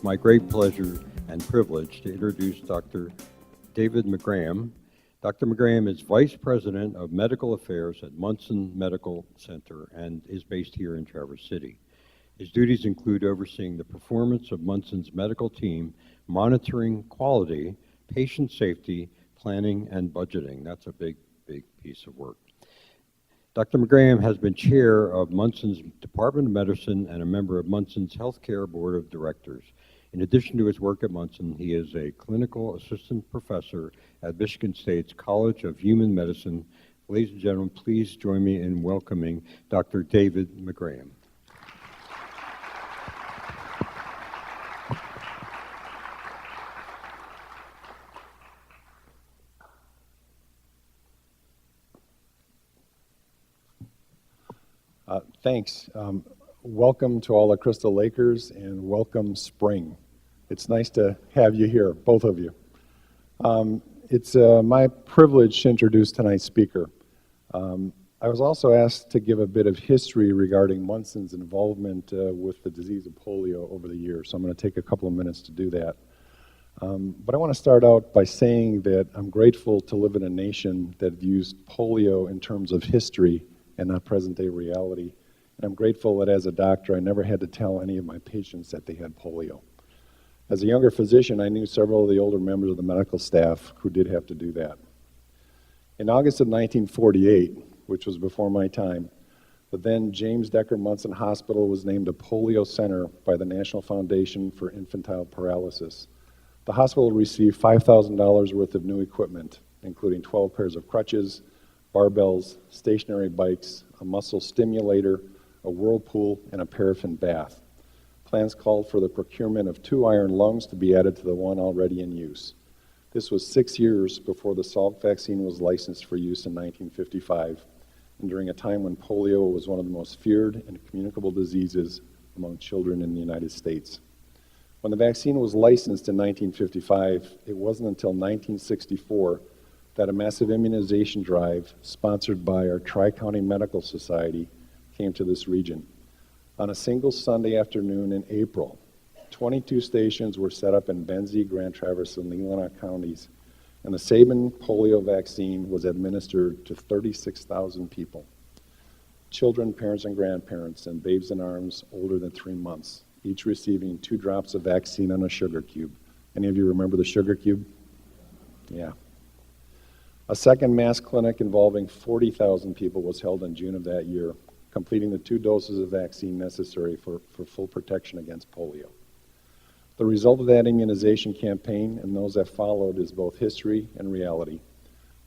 my great pleasure and privilege to introduce Dr. David McGraham. Dr. McGraham is Vice President of Medical Affairs at Munson Medical Center and is based here in Traverse City. His duties include overseeing the performance of Munson's medical team, monitoring quality, patient safety, planning, and budgeting. That's a big piece of work. Dr. McGraham has been chair of Munson's Department of Medicine and a member of Munson's Healthcare Board of Directors. In addition to his work at Munson, he is a clinical assistant professor at Michigan State's College of Human Medicine. Ladies and gentlemen, please join me in welcoming Dr. David McGraham. Thanks. Welcome to all the Crystal Lakers and welcome spring. It's nice to have you here, both of you. It's my privilege to introduce tonight's speaker. I was also asked to give a bit of history regarding Munson's involvement with the disease of polio over the years, so I'm going to take a couple of minutes to do that. But I want to start out by saying that I'm grateful to live in a nation that views polio in terms of history and not present-day reality. And I'm grateful that as a doctor, I never had to tell any of my patients that they had polio. As a younger physician, I knew several of the older members of the medical staff who did have to do that. In August of 1948, which was before my time, the then James Decker Munson Hospital was named a polio center by the National Foundation for Infantile Paralysis. The hospital received $5,000 worth of new equipment, including 12 pairs of crutches, barbells, stationary bikes, a muscle stimulator, a whirlpool, and a paraffin bath. Plans called for the procurement of 2 iron lungs to be added to the one already in use. This was 6 years before the Salk vaccine was licensed for use in 1955, and during a time when polio was one of the most feared and communicable diseases among children in the United States. When the vaccine was licensed in 1955, it wasn't until 1964 that a massive immunization drive sponsored by our Tri-County Medical Society came to this region. On a single Sunday afternoon in April, 22 stations were set up in Benzie, Grand Traverse, and Leelanau counties, and the Sabin polio vaccine was administered to 36,000 people. Children, parents, and grandparents, and babes in arms older than 3 months, each receiving 2 drops of vaccine on a sugar cube. Any of you remember the sugar cube? Yeah. A second mass clinic involving 40,000 people was held in June of that year, completing the 2 doses of vaccine necessary for full protection against polio. The result of that immunization campaign and those that followed is both history and reality.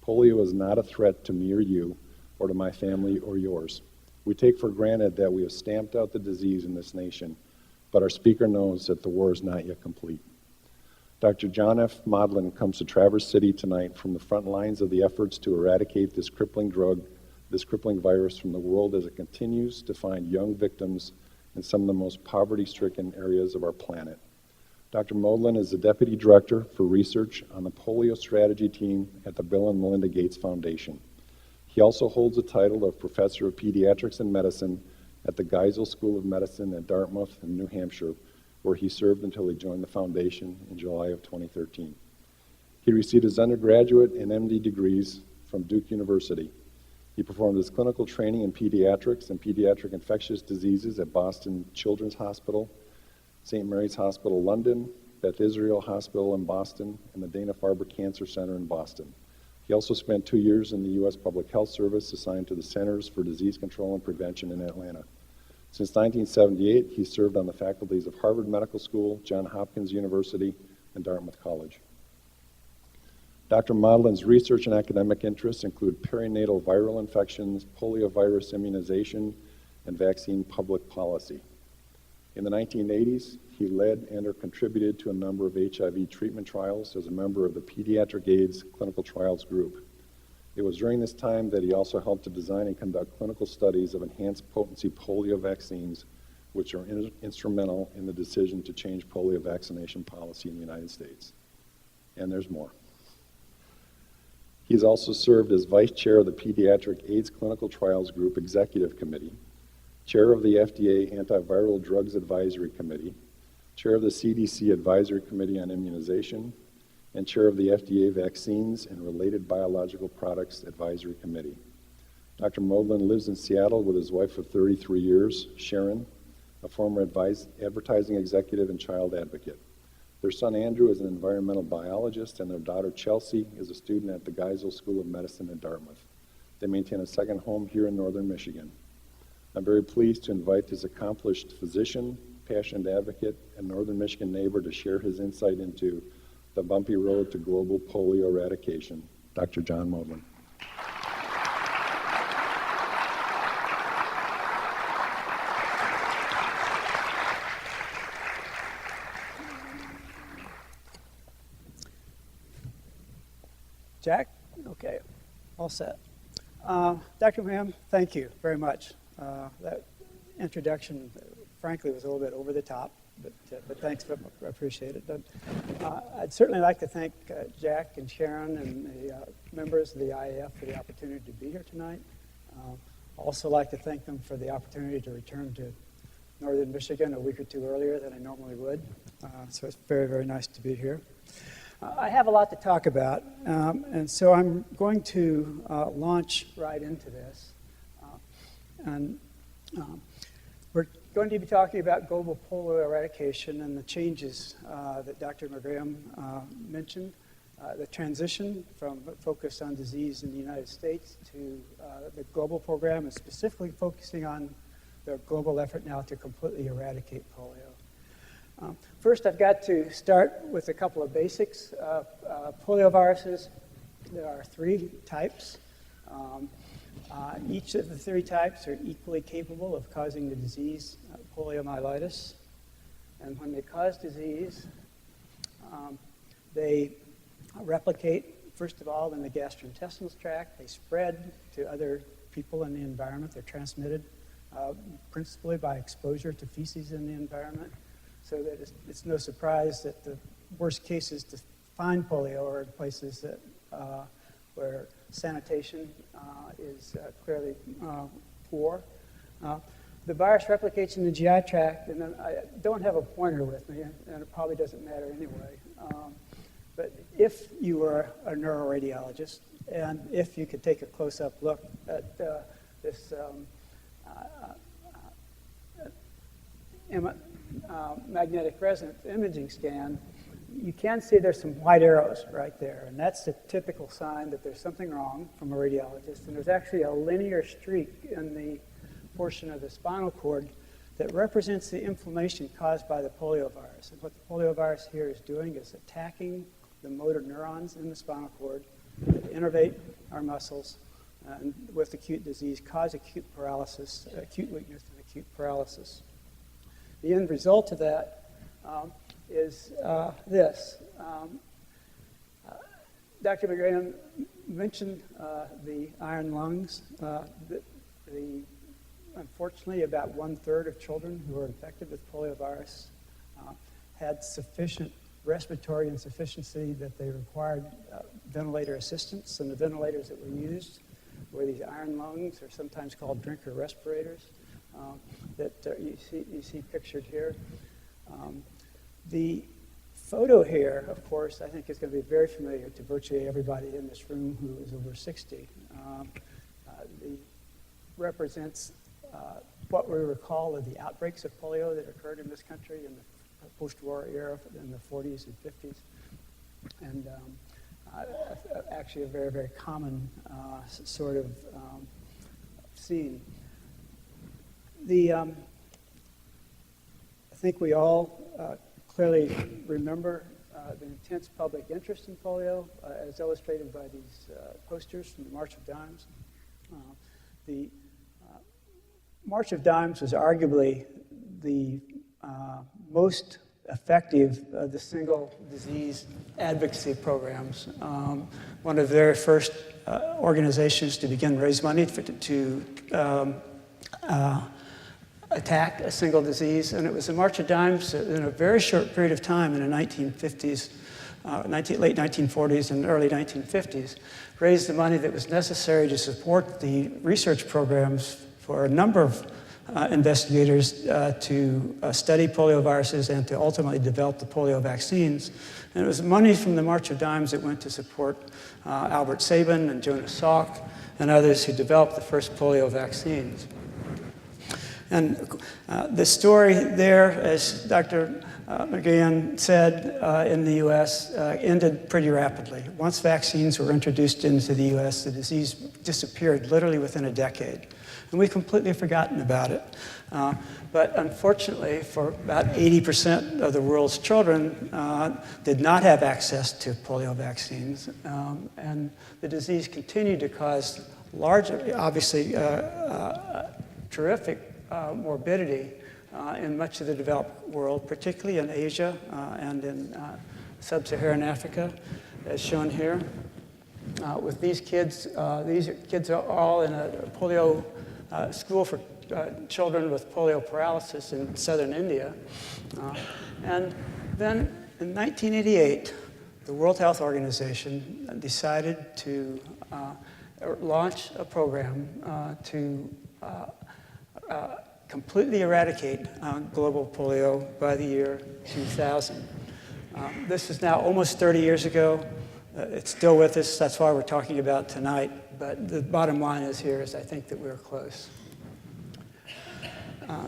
Polio is not a threat to me or you, or to my family or yours. We take for granted that we have stamped out the disease in this nation, but our speaker knows that the war is not yet complete. Dr. John F. Modlin comes to Traverse City tonight from the front lines of the efforts to eradicate this crippling virus from the world as it continues to find young victims in some of the most poverty-stricken areas of our planet. Dr. Modlin is the Deputy Director for Research on the Polio Strategy Team at the Bill and Melinda Gates Foundation. He also holds the title of Professor of Pediatrics and Medicine at the Geisel School of Medicine at Dartmouth in New Hampshire, where he served until he joined the foundation in July of 2013. He received his undergraduate and MD degrees from Duke University. He performed his clinical training in pediatrics and pediatric infectious diseases at Boston Children's Hospital, St. Mary's Hospital, London, Beth Israel Hospital in Boston, and the Dana-Farber Cancer Center in Boston. He also spent 2 years in the U.S. Public Health Service assigned to the Centers for Disease Control and Prevention in Atlanta. Since 1978, he served on the faculties of Harvard Medical School, Johns Hopkins University, and Dartmouth College. Dr. Modlin's research and academic interests include perinatal viral infections, poliovirus immunization, and vaccine public policy. In the 1980s, he led and/or contributed to a number of HIV treatment trials as a member of the Pediatric AIDS Clinical Trials Group. It was during this time that he also helped to design and conduct clinical studies of enhanced potency polio vaccines, which are instrumental in the decision to change polio vaccination policy in the United States. And there's more. He's also served as Vice Chair of the Pediatric AIDS Clinical Trials Group Executive Committee, Chair of the FDA Antiviral Drugs Advisory Committee, Chair of the CDC Advisory Committee on Immunization, and Chair of the FDA Vaccines and Related Biological Products Advisory Committee. Dr. Modlin lives in Seattle with his wife of 33 years, Sharon, a former advertising executive and child advocate. Their son Andrew is an environmental biologist, and their daughter Chelsea is a student at the Geisel School of Medicine in Dartmouth. They maintain a second home here in northern Michigan. I'm very pleased to invite his accomplished physician, passionate advocate, and northern Michigan neighbor to share his insight into the bumpy road to global polio eradication, Dr. John Modlin. Jack? Okay, all set. Dr. Graham, thank you very much. That introduction, frankly, was a little bit over the top, but thanks, I appreciate it. I'd certainly like to thank Jack and Sharon and the members of the IAF for the opportunity to be here tonight. Also like to thank them for the opportunity to return to northern Michigan a week or two earlier than I normally would. So it's very, very nice to be here. I have a lot to talk about, and so I'm going to launch right into this. We're going to be talking about global polio eradication and the changes that Dr. McGraham mentioned, the transition from focus on disease in the United States to the global program, and specifically focusing on the global effort now to completely eradicate polio. First, I've got to start with a couple of basics. Polioviruses, there are 3 types. Each of the 3 types are equally capable of causing the disease, poliomyelitis. And when they cause disease, they replicate, first of all, in the gastrointestinal tract. They spread to other people in the environment. They're transmitted principally by exposure to feces in the environment. So that it's no surprise that the worst cases to find polio are in places that where sanitation is clearly poor. The virus replicates in the GI tract, and then I don't have a pointer with me, and it probably doesn't matter anyway. But if you were a neuroradiologist, and if you could take a close-up look at this magnetic resonance imaging scan, you can see there's some white arrows right there, and that's the typical sign that there's something wrong from a radiologist. And there's actually a linear streak in the portion of the spinal cord that represents the inflammation caused by the poliovirus. And what the poliovirus here is doing is attacking the motor neurons in the spinal cord that innervate our muscles, and with acute disease cause acute paralysis, acute weakness and acute paralysis. The end result of that is this. Dr. McGraham mentioned the iron lungs. Unfortunately, about 1/3 of children who were infected with poliovirus had sufficient respiratory insufficiency that they required ventilator assistance, and the ventilators that were used were these iron lungs, or sometimes called drinker respirators, that you see pictured here. The photo here, of course, I think is going to be very familiar to virtually everybody in this room who is over 60. Represents what we recall of the outbreaks of polio that occurred in this country in the post-war era in the 40s and 50s. And actually a very, very common sort of scene. I think we all clearly remember the intense public interest in polio, as illustrated by these posters from the March of Dimes. The March of Dimes was arguably the most effective of the single disease advocacy programs. One of the very first organizations to begin raise money to attack a single disease, and it was the March of Dimes in a very short period of time in the 1950s, late 1940s and early 1950s, raised the money that was necessary to support the research programs for a number of investigators to study polioviruses and to ultimately develop the polio vaccines. And it was money from the March of Dimes that went to support Albert Sabin and Jonas Salk and others who developed the first polio vaccines. And the story there, as Dr. McGann said, in the US ended pretty rapidly. Once vaccines were introduced into the US, the disease disappeared literally within a decade. And we've completely forgotten about it. But unfortunately, for about 80% of the world's children did not have access to polio vaccines. And the disease continued to cause large, obviously, terrific morbidity in much of the developed world, particularly in Asia and in sub-Saharan Africa, as shown here. With these kids are all in a polio school for children with polio paralysis in southern India. And then in 1988, the World Health Organization decided to launch a program to completely eradicate global polio by the year 2000. This is now almost 30 years ago. It's still with us. That's why we're talking about it tonight. But the bottom line is I think that we're close.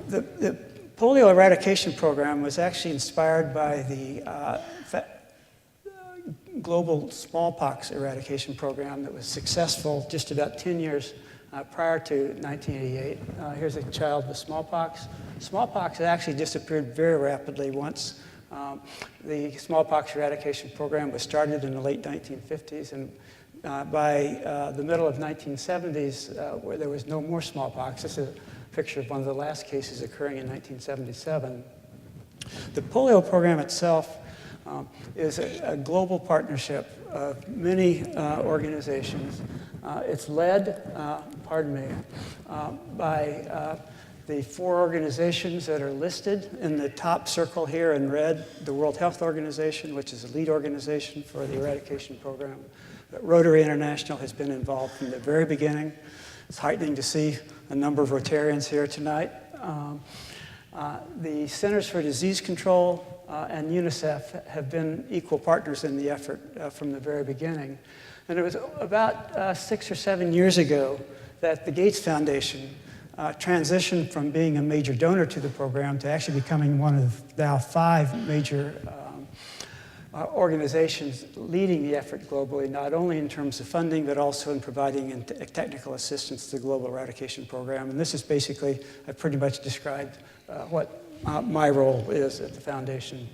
The polio eradication program was actually inspired by the global smallpox eradication program that was successful just about 10 years prior to 1988. Here's a child with smallpox. Smallpox had actually disappeared very rapidly once the smallpox eradication program was started in the late 1950s, and by the middle of 1970s, where there was no more smallpox. This is a picture of one of the last cases occurring in 1977. The polio program itself is a global partnership of many organizations. It's led, by the 4 organizations that are listed in the top circle here in red: the World Health Organization, which is the lead organization for the eradication program. Rotary International has been involved from the very beginning. It's heartening to see a number of Rotarians here tonight. The Centers for Disease Control and UNICEF have been equal partners in the effort from the very beginning. And it was about 6 or 7 years ago that the Gates Foundation transitioned from being a major donor to the program to actually becoming one of now 5 major organizations leading the effort globally, not only in terms of funding, but also in providing technical assistance to the global eradication program. And this is basically, I pretty much described what my role is at the foundation.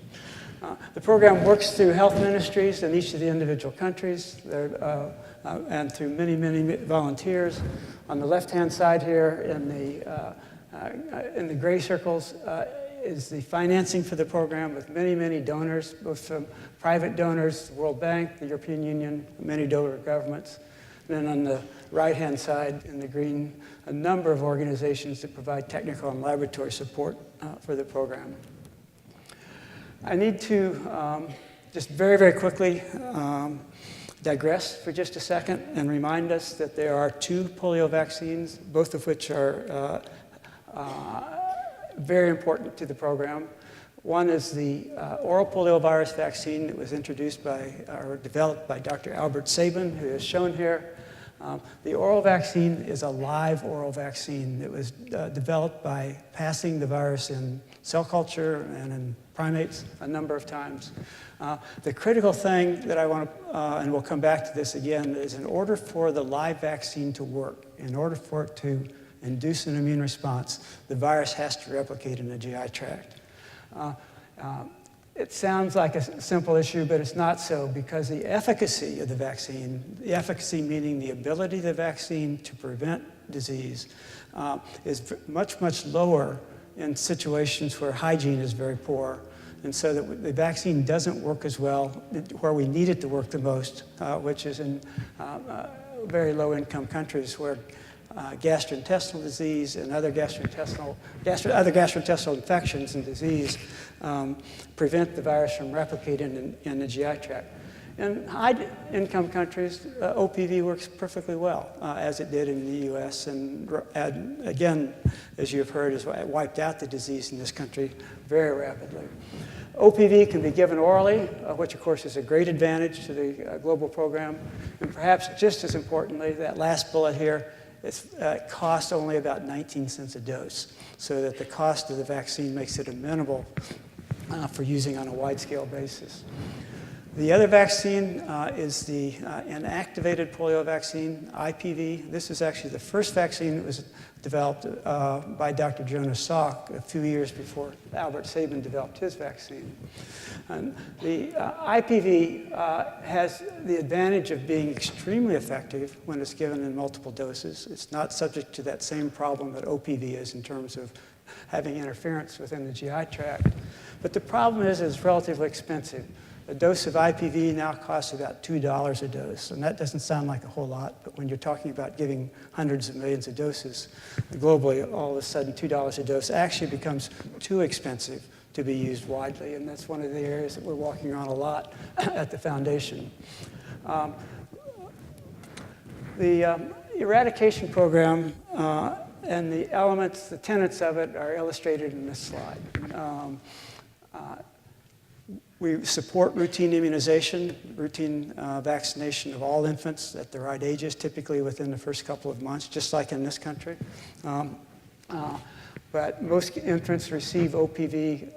The program works through health ministries in each of the individual countries and through many, many volunteers. On the left-hand side here in the gray circles is the financing for the program with many, many donors, both from private donors, the World Bank, the European Union, many donor governments. And then on the right-hand side in the green, a number of organizations that provide technical and laboratory support for the program. I need to just very, very quickly digress for just a second and remind us that there are 2 polio vaccines, both of which are very important to the program. One is the oral poliovirus vaccine that was introduced by or developed by Dr. Albert Sabin, who is shown here. The oral vaccine is a live oral vaccine that was developed by passing the virus in cell culture and in primates a number of times. The critical thing that I want to, and we'll come back to this again, is in order for the live vaccine to work, in order for it to induce an immune response, the virus has to replicate in the GI tract. It sounds like a simple issue, but it's not so, because the efficacy of the vaccine, the efficacy meaning the ability of the vaccine to prevent disease, is much, much lower in situations where hygiene is very poor. And so that the vaccine doesn't work as well where we need it to work the most, which is in very low-income countries where gastrointestinal disease and other gastrointestinal infections and disease prevent the virus from replicating in the GI tract. In high-income countries, OPV works perfectly well, as it did in the U.S. And again, as you've heard, has wiped out the disease in this country very rapidly. OPV can be given orally, which of course is a great advantage to the global program. And perhaps just as importantly, that last bullet here, it costs only about 19 cents a dose, so that the cost of the vaccine makes it amenable for using on a wide-scale basis. The other vaccine is the inactivated polio vaccine, IPV. This is actually the first vaccine that was developed by Dr. Jonas Salk a few years before Albert Sabin developed his vaccine. And the IPV has the advantage of being extremely effective when it's given in multiple doses. It's not subject to that same problem that OPV is in terms of having interference within the GI tract. But the problem is it's relatively expensive. A dose of IPV now costs about $2 a dose, and that doesn't sound like a whole lot, but when you're talking about giving hundreds of millions of doses globally, all of a sudden $2 a dose actually becomes too expensive to be used widely, and that's one of the areas that we're working on a lot at the foundation. The eradication program and the elements, the tenets of it are illustrated in this slide. We support routine immunization, routine vaccination of all infants at the right ages, typically within the first couple of months, just like in this country. But most infants receive OPV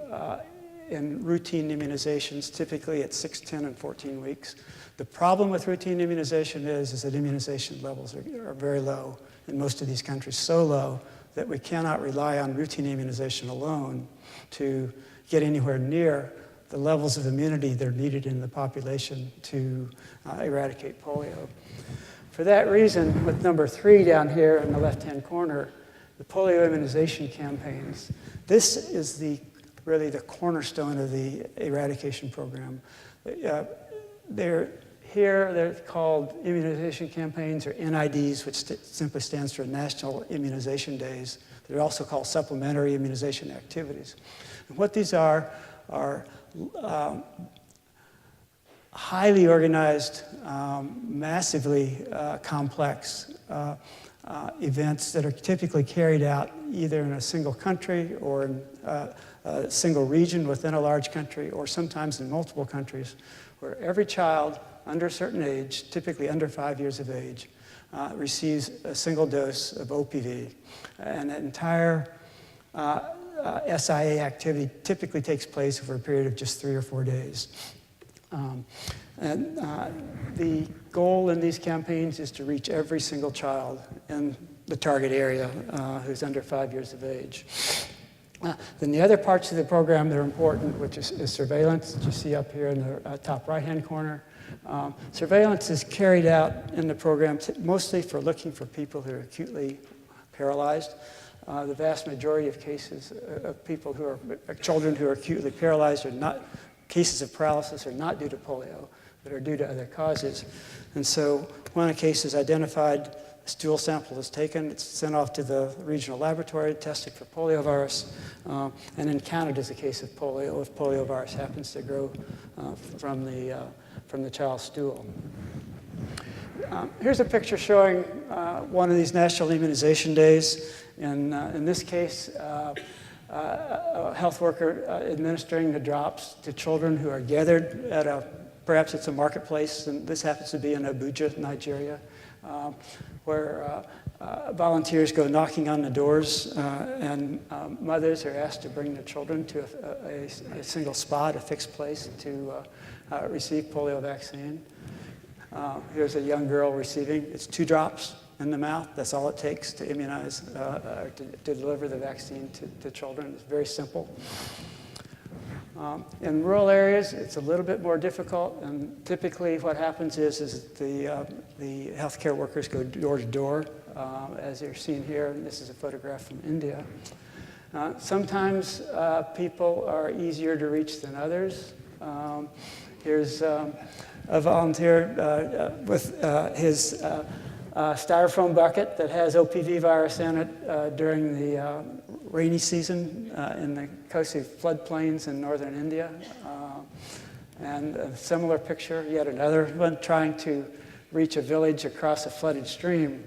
in routine immunizations, typically at 6, 10, and 14 weeks. The problem with routine immunization is that immunization levels are very low in most of these countries, so low that we cannot rely on routine immunization alone to get anywhere near the levels of immunity that are needed in the population to eradicate polio. For that reason, with number 3 down here in the left-hand corner, the polio immunization campaigns, this is really the cornerstone of the eradication program. They're called immunization campaigns, or NIDs, which simply stands for National Immunization Days. They're also called supplementary immunization activities. And what these are highly organized, massively complex events that are typically carried out either in a single country or in a single region within a large country, or sometimes in multiple countries, where every child under a certain age, typically under 5 years of age, receives a single dose of OPV. And that entire SIA activity typically takes place over a period of just 3 or 4 days. The goal in these campaigns is to reach every single child in the target area who's under 5 years of age. Then the other parts of the program that are important, which is surveillance, that you see up here in the top right-hand corner. Surveillance is carried out in the program mostly for looking for people who are acutely paralyzed. The vast majority of cases of people who are children who are acutely paralyzed are not cases of paralysis are not due to polio, but are due to other causes. And so when a case is identified, a stool sample is taken, it's sent off to the regional laboratory, tested for poliovirus, and then counted as a case of polio if poliovirus happens to grow from the child's stool. Here's a picture showing one of these national immunization days. In this case, a health worker administering the drops to children who are gathered at perhaps it's a marketplace, and this happens to be in Abuja, Nigeria, where volunteers go knocking on the doors, and mothers are asked to bring their children to a single spot, a fixed place, to receive polio vaccine. Here's a young girl receiving, it's 2 drops in the mouth. That's all it takes to immunize, to deliver the vaccine to children. It's very simple. In rural areas, it's a little bit more difficult, and typically what happens is the healthcare workers go door to door, as you're seeing here, and this is a photograph from India. Sometimes people are easier to reach than others. Here's a volunteer with his styrofoam bucket that has OPV virus in it during the rainy season in the coastal floodplains in northern India. And a similar picture, yet another one trying to reach a village across a flooded stream.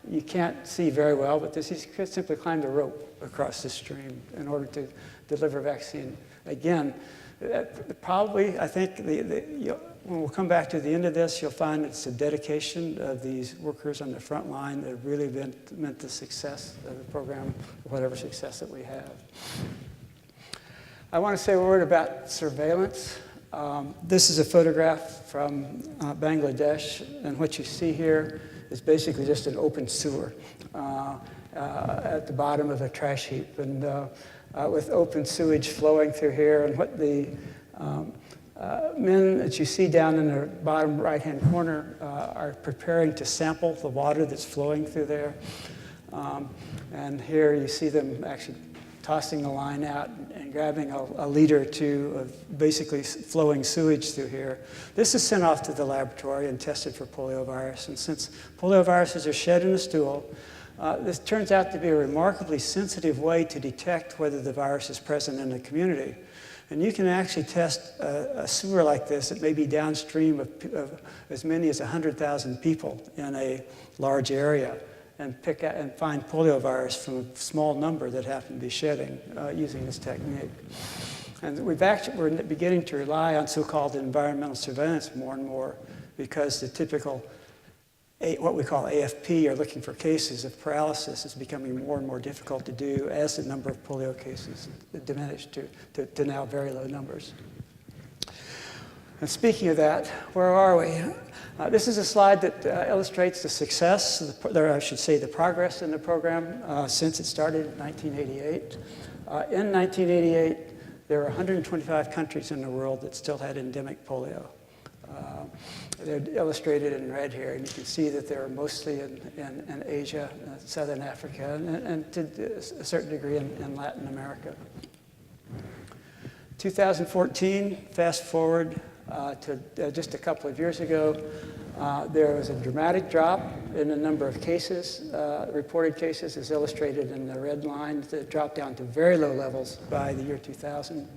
You can't see very well, but this is simply climbed a rope across the stream in order to deliver vaccine. Again, probably, I think, when we'll come back to the end of this, you'll find it's the dedication of these workers on the front line that really meant the success of the program, whatever success that we have. I want to say a word about surveillance. This is a photograph from Bangladesh, and what you see here is basically just an open sewer at the bottom of a trash heap, and with open sewage flowing through here, and what the men that you see down in the bottom right-hand corner are preparing to sample the water that's flowing through there. And here you see them actually tossing the line out and grabbing a liter or two of basically flowing sewage through here. This is sent off to the laboratory and tested for poliovirus. And since polioviruses are shed in the stool, this turns out to be a remarkably sensitive way to detect whether the virus is present in the community. And you can actually test a sewer like this that may be downstream of as many as 100,000 people in a large area, and pick out and find poliovirus from a small number that happen to be shedding using this technique. And we're beginning to rely on so-called environmental surveillance more and more, because the typical what we call AFP, or looking for cases of paralysis, is becoming more and more difficult to do as the number of polio cases diminish to now very low numbers. And speaking of that, where are we? This is a slide that illustrates the success, or I should say the progress in the program since it started in 1988. In 1988, there were 125 countries in the world that still had endemic polio. They're illustrated in red here, and you can see that they're mostly in Asia, Southern Africa, and to a certain degree in Latin America. 2014, fast forward to just a couple of years ago, there was a dramatic drop in the number of cases, reported cases, as illustrated in the red line, that dropped down to very low levels by the year 2000.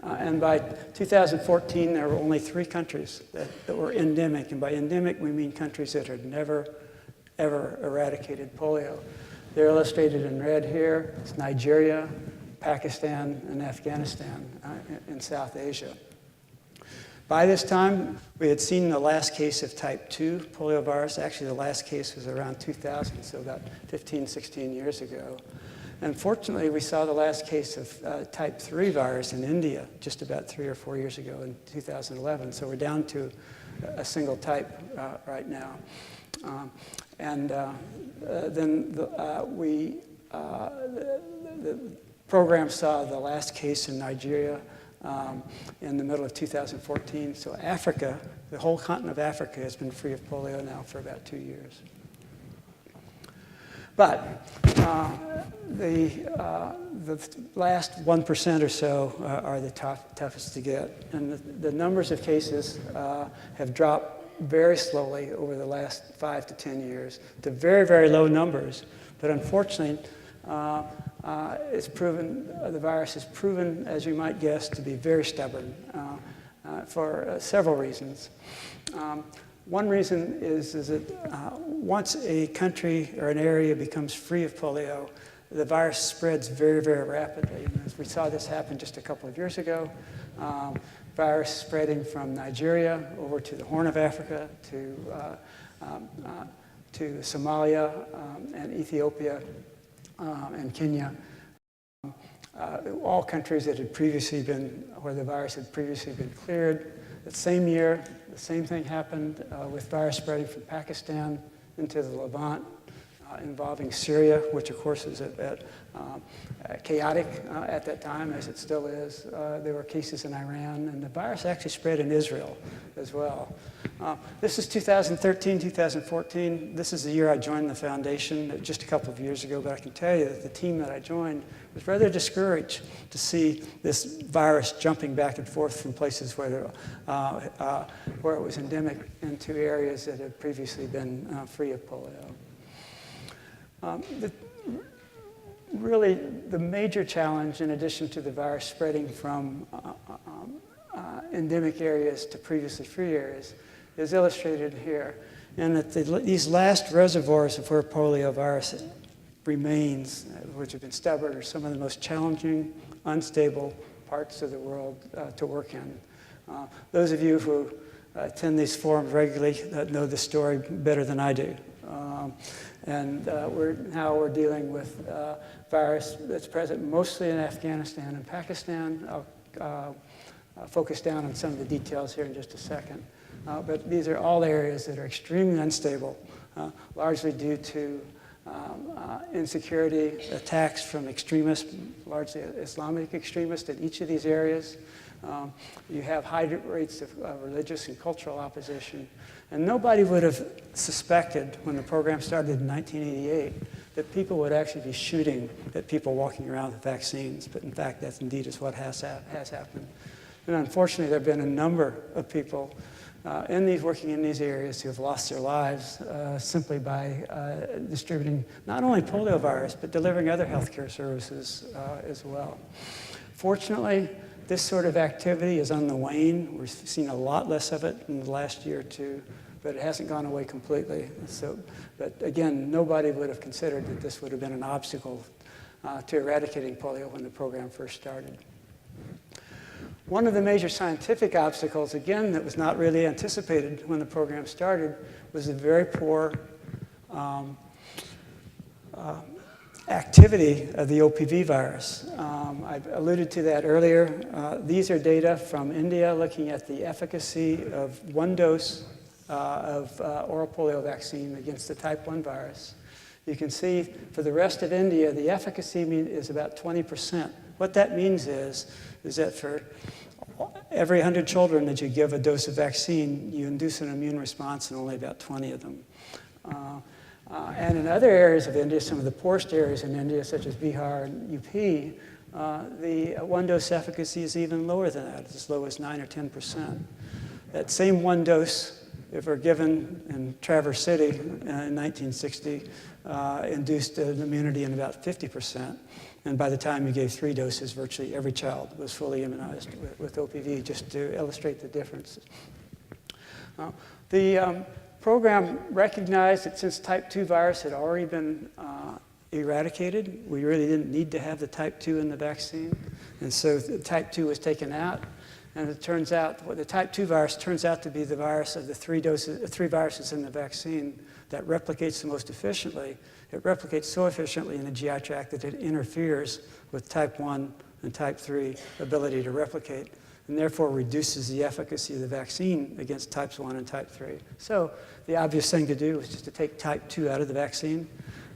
And by 2014, there were only 3 countries that were endemic. And by endemic, we mean countries that had never, ever eradicated polio. They're illustrated in red here. It's Nigeria, Pakistan, and Afghanistan in South Asia. By this time, we had seen the last case of type 2 poliovirus. Actually, the last case was around 2000, so about 15, 16 years ago. And fortunately, we saw the last case of type 3 virus in India just about 3 or 4 years ago in 2011. So we're down to a single type right now. Then the program saw the last case in Nigeria in the middle of 2014. So Africa, the whole continent of Africa, has been free of polio now for about 2 years. But the last 1% or so are the toughest to get. And the numbers of cases have dropped very slowly over the last 5 to 10 years to very, very low numbers. But unfortunately, it's proven, the virus is proven, as you might guess, to be very stubborn for several reasons. One reason is that once a country or an area becomes free of polio, the virus spreads very, very rapidly. And as we saw this happen just a couple of years ago, virus spreading from Nigeria over to the Horn of Africa, to Somalia and Ethiopia and Kenya. All countries that had previously been, where the virus had previously been cleared. The same year, the same thing happened with virus spreading from Pakistan into the Levant, involving Syria, which of course is chaotic at that time, as it still is. There were cases in Iran, and the virus actually spread in Israel as well. This is 2013, 2014. This is the year I joined the foundation, just a couple of years ago, but I can tell you that the team that I joined was rather discouraged to see this virus jumping back and forth from places where it was endemic into areas that had previously been free of polio. The major challenge, in addition to the virus spreading from endemic areas to previously free areas is illustrated here. And that these last reservoirs of where poliovirus remains, which have been stubborn, are some of the most challenging, unstable parts of the world to work in. Those of you who attend these forums regularly know the story better than I do. We're dealing with virus that's present mostly in Afghanistan and Pakistan. I'll focus down on some of the details here in just a second. But these are all areas that are extremely unstable, largely due to insecurity, attacks from extremists, largely Islamic extremists in each of these areas. You have high rates of religious and cultural opposition. And nobody would have suspected when the program started in 1988 that people would actually be shooting at people walking around with vaccines. But in fact, that indeed is what has happened. And unfortunately, there have been a number of people working in these areas who have lost their lives simply by distributing not only poliovirus, but delivering other healthcare services as well. Fortunately, this sort of activity is on the wane. We've seen a lot less of it in the last year or two, but it hasn't gone away completely. But again, nobody would have considered that this would have been an obstacle to eradicating polio when the program first started. One of the major scientific obstacles, again, that was not really anticipated when the program started, was the very poor activity of the OPV virus. I alluded to that earlier. These are data from India looking at the efficacy of one dose of oral polio vaccine against the type 1 virus. You can see for the rest of India, the efficacy is about 20%. What that means is that for every 100 children that you give a dose of vaccine, you induce an immune response in only about 20 of them. And in other areas of India, some of the poorest areas in India, such as Bihar and UP, the one-dose efficacy is even lower than that, as low as 9 or 10%. That same one dose, if were given in Traverse City in 1960, induced an immunity in about 50%. And by the time you gave 3 doses, virtually every child was fully immunized with OPV, just to illustrate the differences. The program recognized that since type 2 virus had already been eradicated, we really didn't need to have the type 2 in the vaccine. And so the type 2 was taken out. And it turns out, the type 2 virus turns out to be the virus of the 3 viruses in the vaccine that replicates the most efficiently. It replicates so efficiently in the GI tract that it interferes with type 1 and type 3 ability to replicate, and therefore reduces the efficacy of the vaccine against types 1 and type 3. So the obvious thing to do was just to take type 2 out of the vaccine.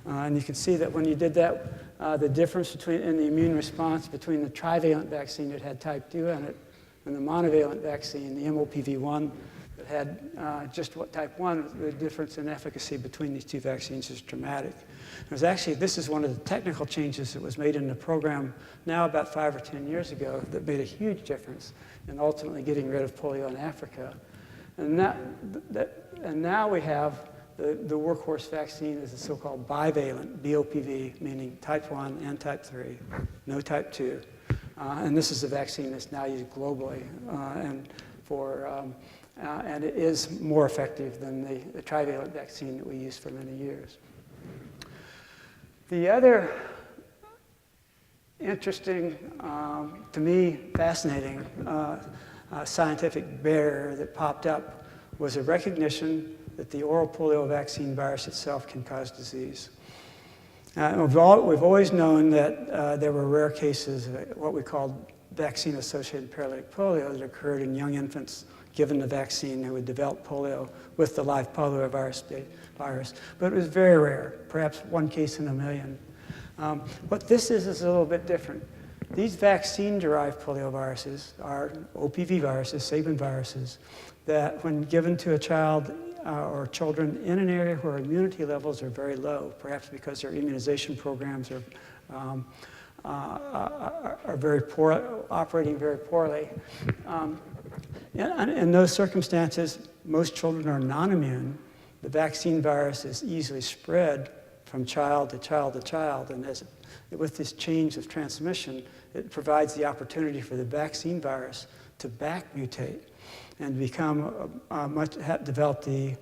And you can see that when you did that, the difference in the immune response between the trivalent vaccine that had type 2 in it and the monovalent vaccine, the MOPV1, that had just what type 1, the difference in efficacy between these two vaccines is dramatic. This is one of the technical changes that was made in the program now about 5 or 10 years ago that made a huge difference in ultimately getting rid of polio in Africa. And now we have the workhorse vaccine is the so-called bivalent, BOPV, meaning type 1 and type 3, no type 2. And this is a vaccine that's now used globally and it is more effective than the trivalent vaccine that we used for many years. The other interesting, to me, fascinating scientific barrier that popped up was a recognition that the oral polio vaccine virus itself can cause disease. We've always known that there were rare cases of what we called vaccine-associated paralytic polio that occurred in young infants given the vaccine who had developed polio with the live poliovirus, but it was very rare, perhaps 1 case in a million. What this is a little bit different. These vaccine-derived polioviruses are OPV viruses, Sabin viruses, that when given to a child or children in an area where immunity levels are very low, perhaps because their immunization programs are very poor, operating very poorly. In those circumstances, most children are non-immune. The vaccine virus is easily spread from child to child to child, and with this change of transmission, it provides the opportunity for the vaccine virus to back mutate and become develop the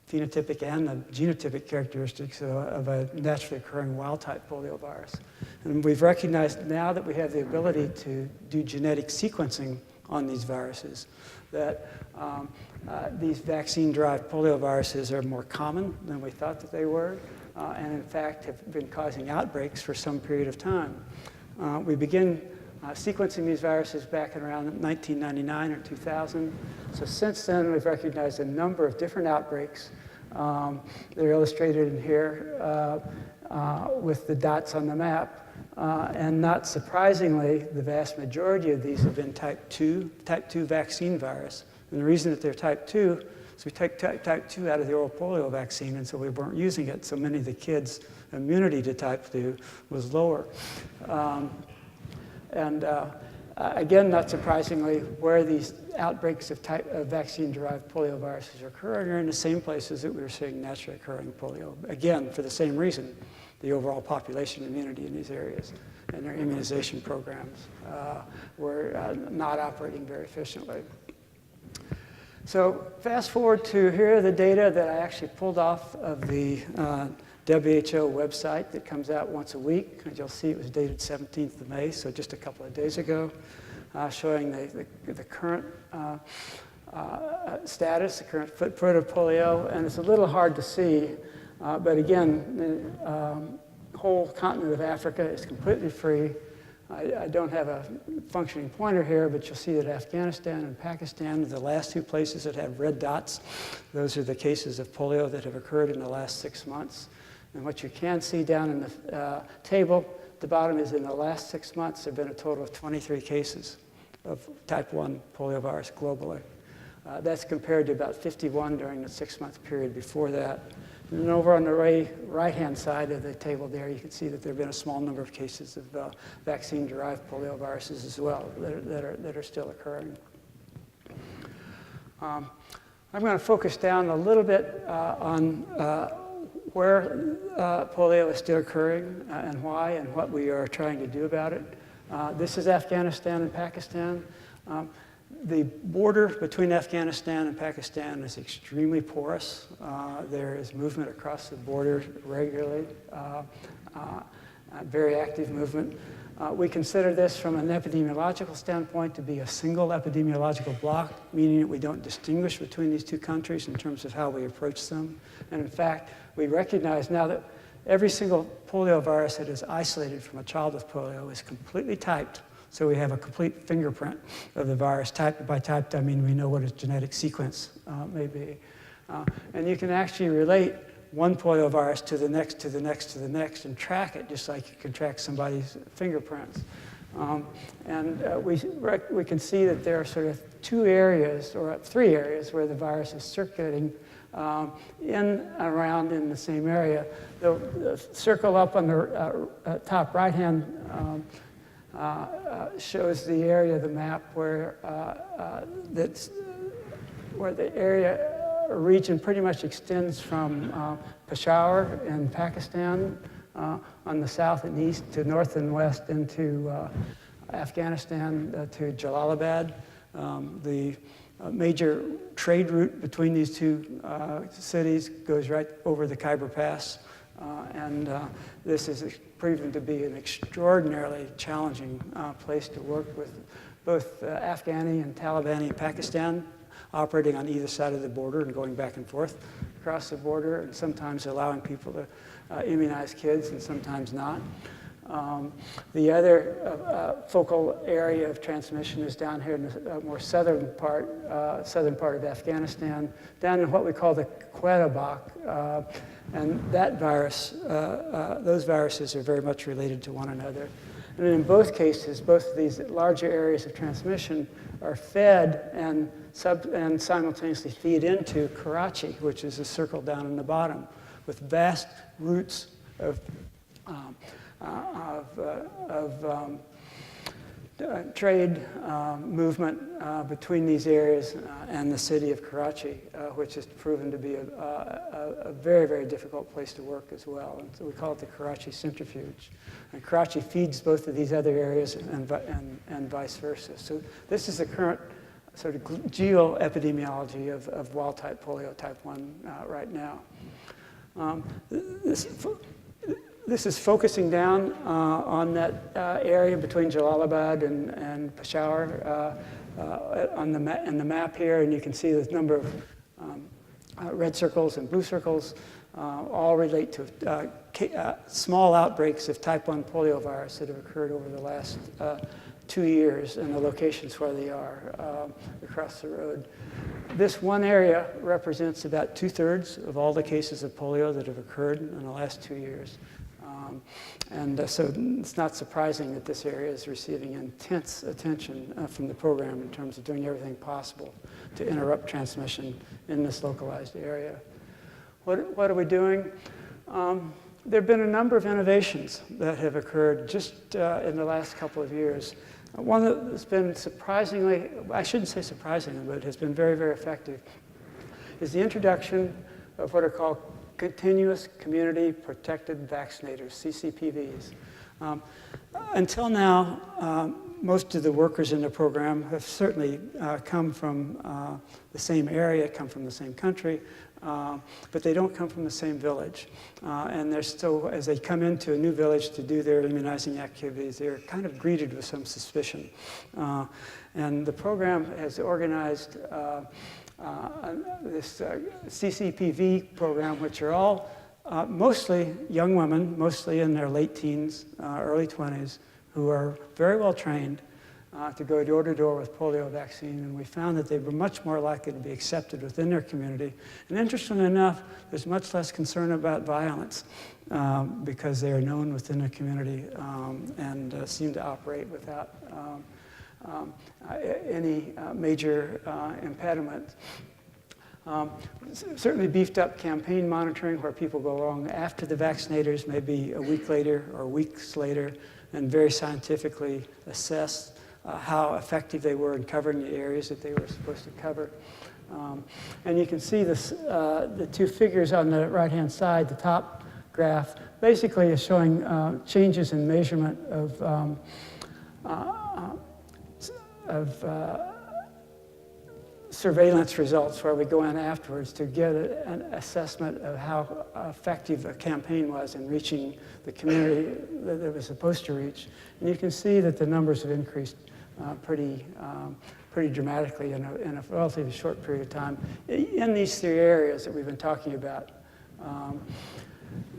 phenotypic and the genotypic characteristics of a naturally occurring wild-type poliovirus. And we've recognized now that we have the ability to do genetic sequencing on these viruses, that these vaccine-derived polioviruses are more common than we thought that they were, and in fact have been causing outbreaks for some period of time. We begin sequencing these viruses back in around 1999 or 2000. So since then, we've recognized a number of different outbreaks. They're illustrated in here with the dots on the map. And not surprisingly, the vast majority of these have been type 2 vaccine virus. And the reason that they're type 2 is we take type 2 out of the oral polio vaccine, and so we weren't using it. So many of the kids' immunity to type 2 was lower. Again, not surprisingly, where these outbreaks of vaccine-derived polioviruses are occurring are in the same places that we were seeing naturally occurring polio. Again, for the same reason, the overall population immunity in these areas and their immunization programs were not operating very efficiently. So fast forward to here are the data that I actually pulled off of the WHO website that comes out once a week. As you'll see, it was dated 17th of May, so just a couple of days ago, showing the current status, the current footprint of polio. And it's a little hard to see, but again, the whole continent of Africa is completely free. I don't have a functioning pointer here, but you'll see that Afghanistan and Pakistan are the last two places that have red dots. Those are the cases of polio that have occurred in the last 6 months. And what you can see down in the table, the bottom is in the last 6 months, there have been a total of 23 cases of type 1 poliovirus globally. That's compared to about 51 during the 6-month period before that. And then over on the right-hand side of the table there, you can see that there have been a small number of cases of vaccine-derived polioviruses as well that are still occurring. I'm going to focus down a little bit on where polio is still occurring and why and what we are trying to do about it. This is Afghanistan and Pakistan. The border between Afghanistan and Pakistan is extremely porous. There is movement across the border regularly, very active movement. We consider this from an epidemiological standpoint to be a single epidemiological block, meaning that we don't distinguish between these two countries in terms of how we approach them. And in fact, we recognize now that every single poliovirus that is isolated from a child with polio is completely typed. So we have a complete fingerprint of the virus. Typed by typed, I mean we know what its genetic sequence may be. And you can actually relate one poliovirus to the next, to the next, to the next, and track it just like you can track somebody's fingerprints. We can see that there are sort of 2 areas, or 3 areas, where the virus is circulating around in the same area. The circle up on the top right-hand shows the area of the map where the area region pretty much extends from Peshawar in Pakistan on the south and east to north and west into Afghanistan to Jalalabad. The major trade route between these two cities goes right over the Khyber Pass. This is proven to be an extraordinarily challenging place to work with both Afghani and Talibani in Pakistan, operating on either side of the border and going back and forth across the border, and sometimes allowing people to immunize kids and sometimes not. The other focal area of transmission is down here in the more southern part of Afghanistan, down in what we call the Quetta, and that virus, those viruses are very much related to one another. And in both cases, both of these larger areas of transmission are fed and simultaneously feed into Karachi, which is a circle down in the bottom, with vast routes of trade movement between these areas and the city of Karachi, which has proven to be a very, very difficult place to work as well. And so we call it the Karachi centrifuge. And Karachi feeds both of these other areas and vice versa. So this is the current sort of geoepidemiology of wild-type polio type 1 right now. This is focusing down on that area between Jalalabad and Peshawar on the map here, and you can see the number of red circles and blue circles all relate to small outbreaks of type 1 poliovirus that have occurred over the last 2 years and the locations where they are across the road. This one area represents about 2/3 of all the cases of polio that have occurred in the last 2 years. So it's not surprising that this area is receiving intense attention from the program in terms of doing everything possible to interrupt transmission in this localized area. What are we doing? There have been a number of innovations that have occurred just in the last couple of years. One that's been surprisingly, I shouldn't say surprisingly, but has been very, very effective, is the introduction of what are called Continuous Community Protected Vaccinators, CCPVs. Until now, most of the workers in the program have certainly come from the same area, come from the same country, but they don't come from the same village. And they're still, as they come into a new village to do their immunizing activities, they're kind of greeted with some suspicion. And the program has organized this CCPV program, which are all mostly young women, mostly in their late teens, early 20s, who are very well trained to go door to door with polio vaccine. And we found that they were much more likely to be accepted within their community. And interestingly enough, there's much less concern about violence because they are known within the community and seem to operate without any major impediment. Certainly beefed up campaign monitoring where people go along after the vaccinators, maybe a week later or weeks later, and very scientifically assess how effective they were in covering the areas that they were supposed to cover. And you can see this, the two figures on the right-hand side, the top graph, basically is showing changes in measurement of surveillance results where we go in afterwards to get an assessment of how effective a campaign was in reaching the community that it was supposed to reach. And you can see that the numbers have increased pretty dramatically in a relatively short period of time in these three areas that we've been talking about.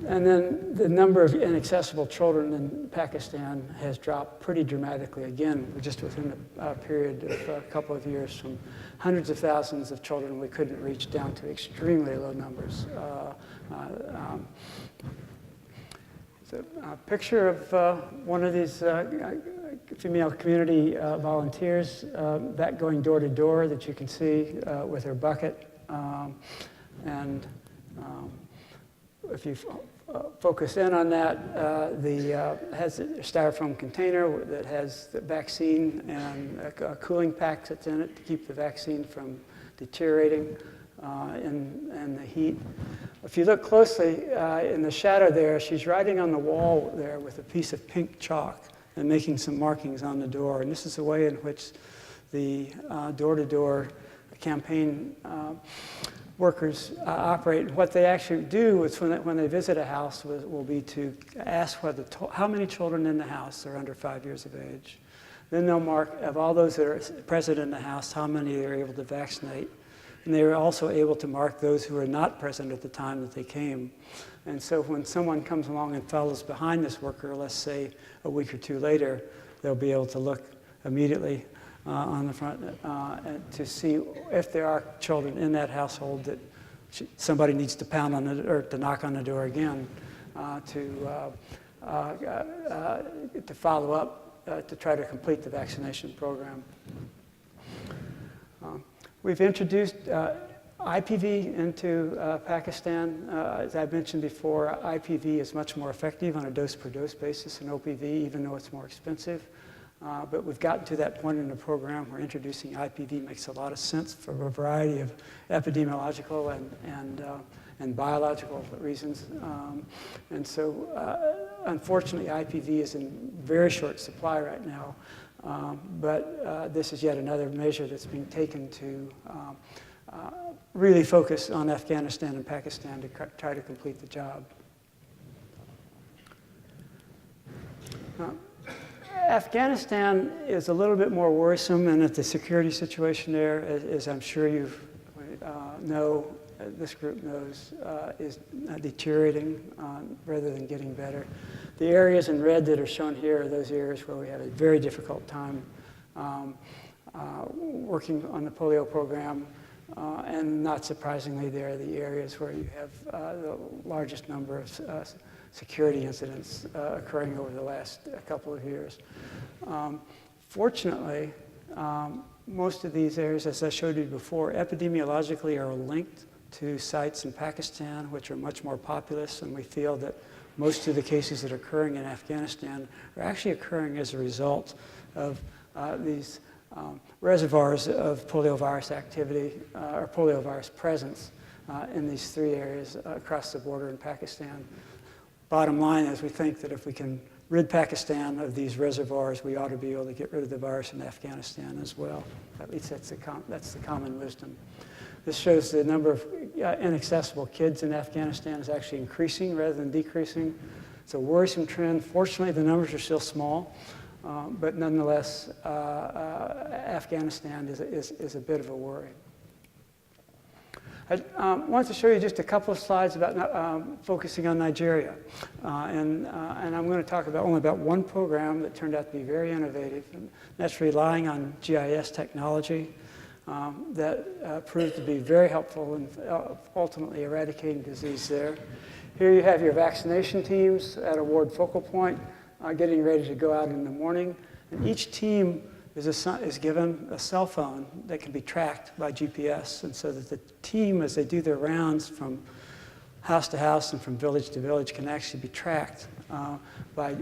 And then the number of inaccessible children in Pakistan has dropped pretty dramatically, again, just within a period of a couple of years, from hundreds of thousands of children we couldn't reach down to extremely low numbers. It's a picture of one of these female community volunteers that going door to door that you can see with her bucket. If you focus in on that, has a styrofoam container that has the vaccine and a cooling pack that's in it to keep the vaccine from deteriorating in the heat. If you look closely in the shadow there, she's writing on the wall there with a piece of pink chalk and making some markings on the door. And this is the way in which the door-to-door campaign workers operate. What they actually do is when they visit a house will be to ask how many children in the house are under 5 years of age. Then they'll mark, of all those that are present in the house, how many they're able to vaccinate. And they are also able to mark those who are not present at the time that they came. And so when someone comes along and follows behind this worker, let's say a week or two later, they'll be able to look immediately on the front to see if there are children in that household that somebody needs to pound on it or to knock on the door again to follow up to try to complete the vaccination program. We've introduced IPV into Pakistan. As I mentioned before, IPV is much more effective on a dose-per-dose basis than OPV, even though it's more expensive. But we've gotten to that point in the program where introducing IPV makes a lot of sense for a variety of epidemiological and biological reasons. And so, unfortunately, IPV is in very short supply right now. But this is yet another measure that's being taken to really focus on Afghanistan and Pakistan to try to complete the job. Afghanistan is a little bit more worrisome, and the security situation there, as I'm sure you know, this group knows, is deteriorating rather than getting better. The areas in red that are shown here are those areas where we had a very difficult time working on the polio program, and not surprisingly, they're the areas where you have the largest number of security incidents occurring over the last couple of years. Fortunately, most of these areas, as I showed you before, epidemiologically are linked to sites in Pakistan, which are much more populous, and we feel that most of the cases that are occurring in Afghanistan are actually occurring as a result of these reservoirs of poliovirus activity or poliovirus presence in these three areas across the border in Pakistan. Bottom line is we think that if we can rid Pakistan of these reservoirs, we ought to be able to get rid of the virus in Afghanistan as well. At least that's the common wisdom. This shows the number of inaccessible kids in Afghanistan is actually increasing rather than decreasing. It's a worrisome trend. Fortunately, the numbers are still small, but nonetheless, Afghanistan is a bit of a worry. I want to show you just a couple of slides about focusing on Nigeria. And I'm going to talk only about one program that turned out to be very innovative, and that's relying on GIS technology that proved to be very helpful in ultimately eradicating disease there. Here you have your vaccination teams at a ward focal point getting ready to go out in the morning. And each team is given a cell phone that can be tracked by GPS, and so that the team, as they do their rounds from house to house and from village to village, can actually be tracked by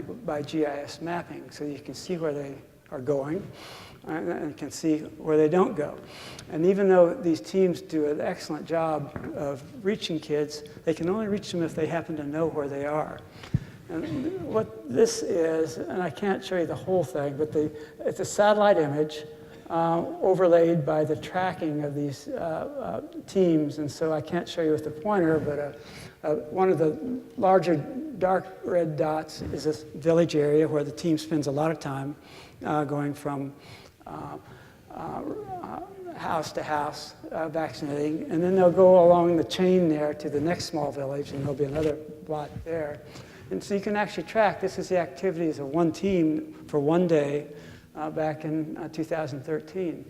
GIS mapping, so you can see where they are going and can see where they don't go. And even though these teams do an excellent job of reaching kids, they can only reach them if they happen to know where they are. And what this is, and I can't show you the whole thing, but it's a satellite image overlaid by the tracking of these teams. And so I can't show you with the pointer, but one of the larger dark red dots is this village area where the team spends a lot of time going from house to house vaccinating. And then they'll go along the chain there to the next small village, and there'll be another blot there. And so you can actually track, this is the activities of one team for one day back in 2013.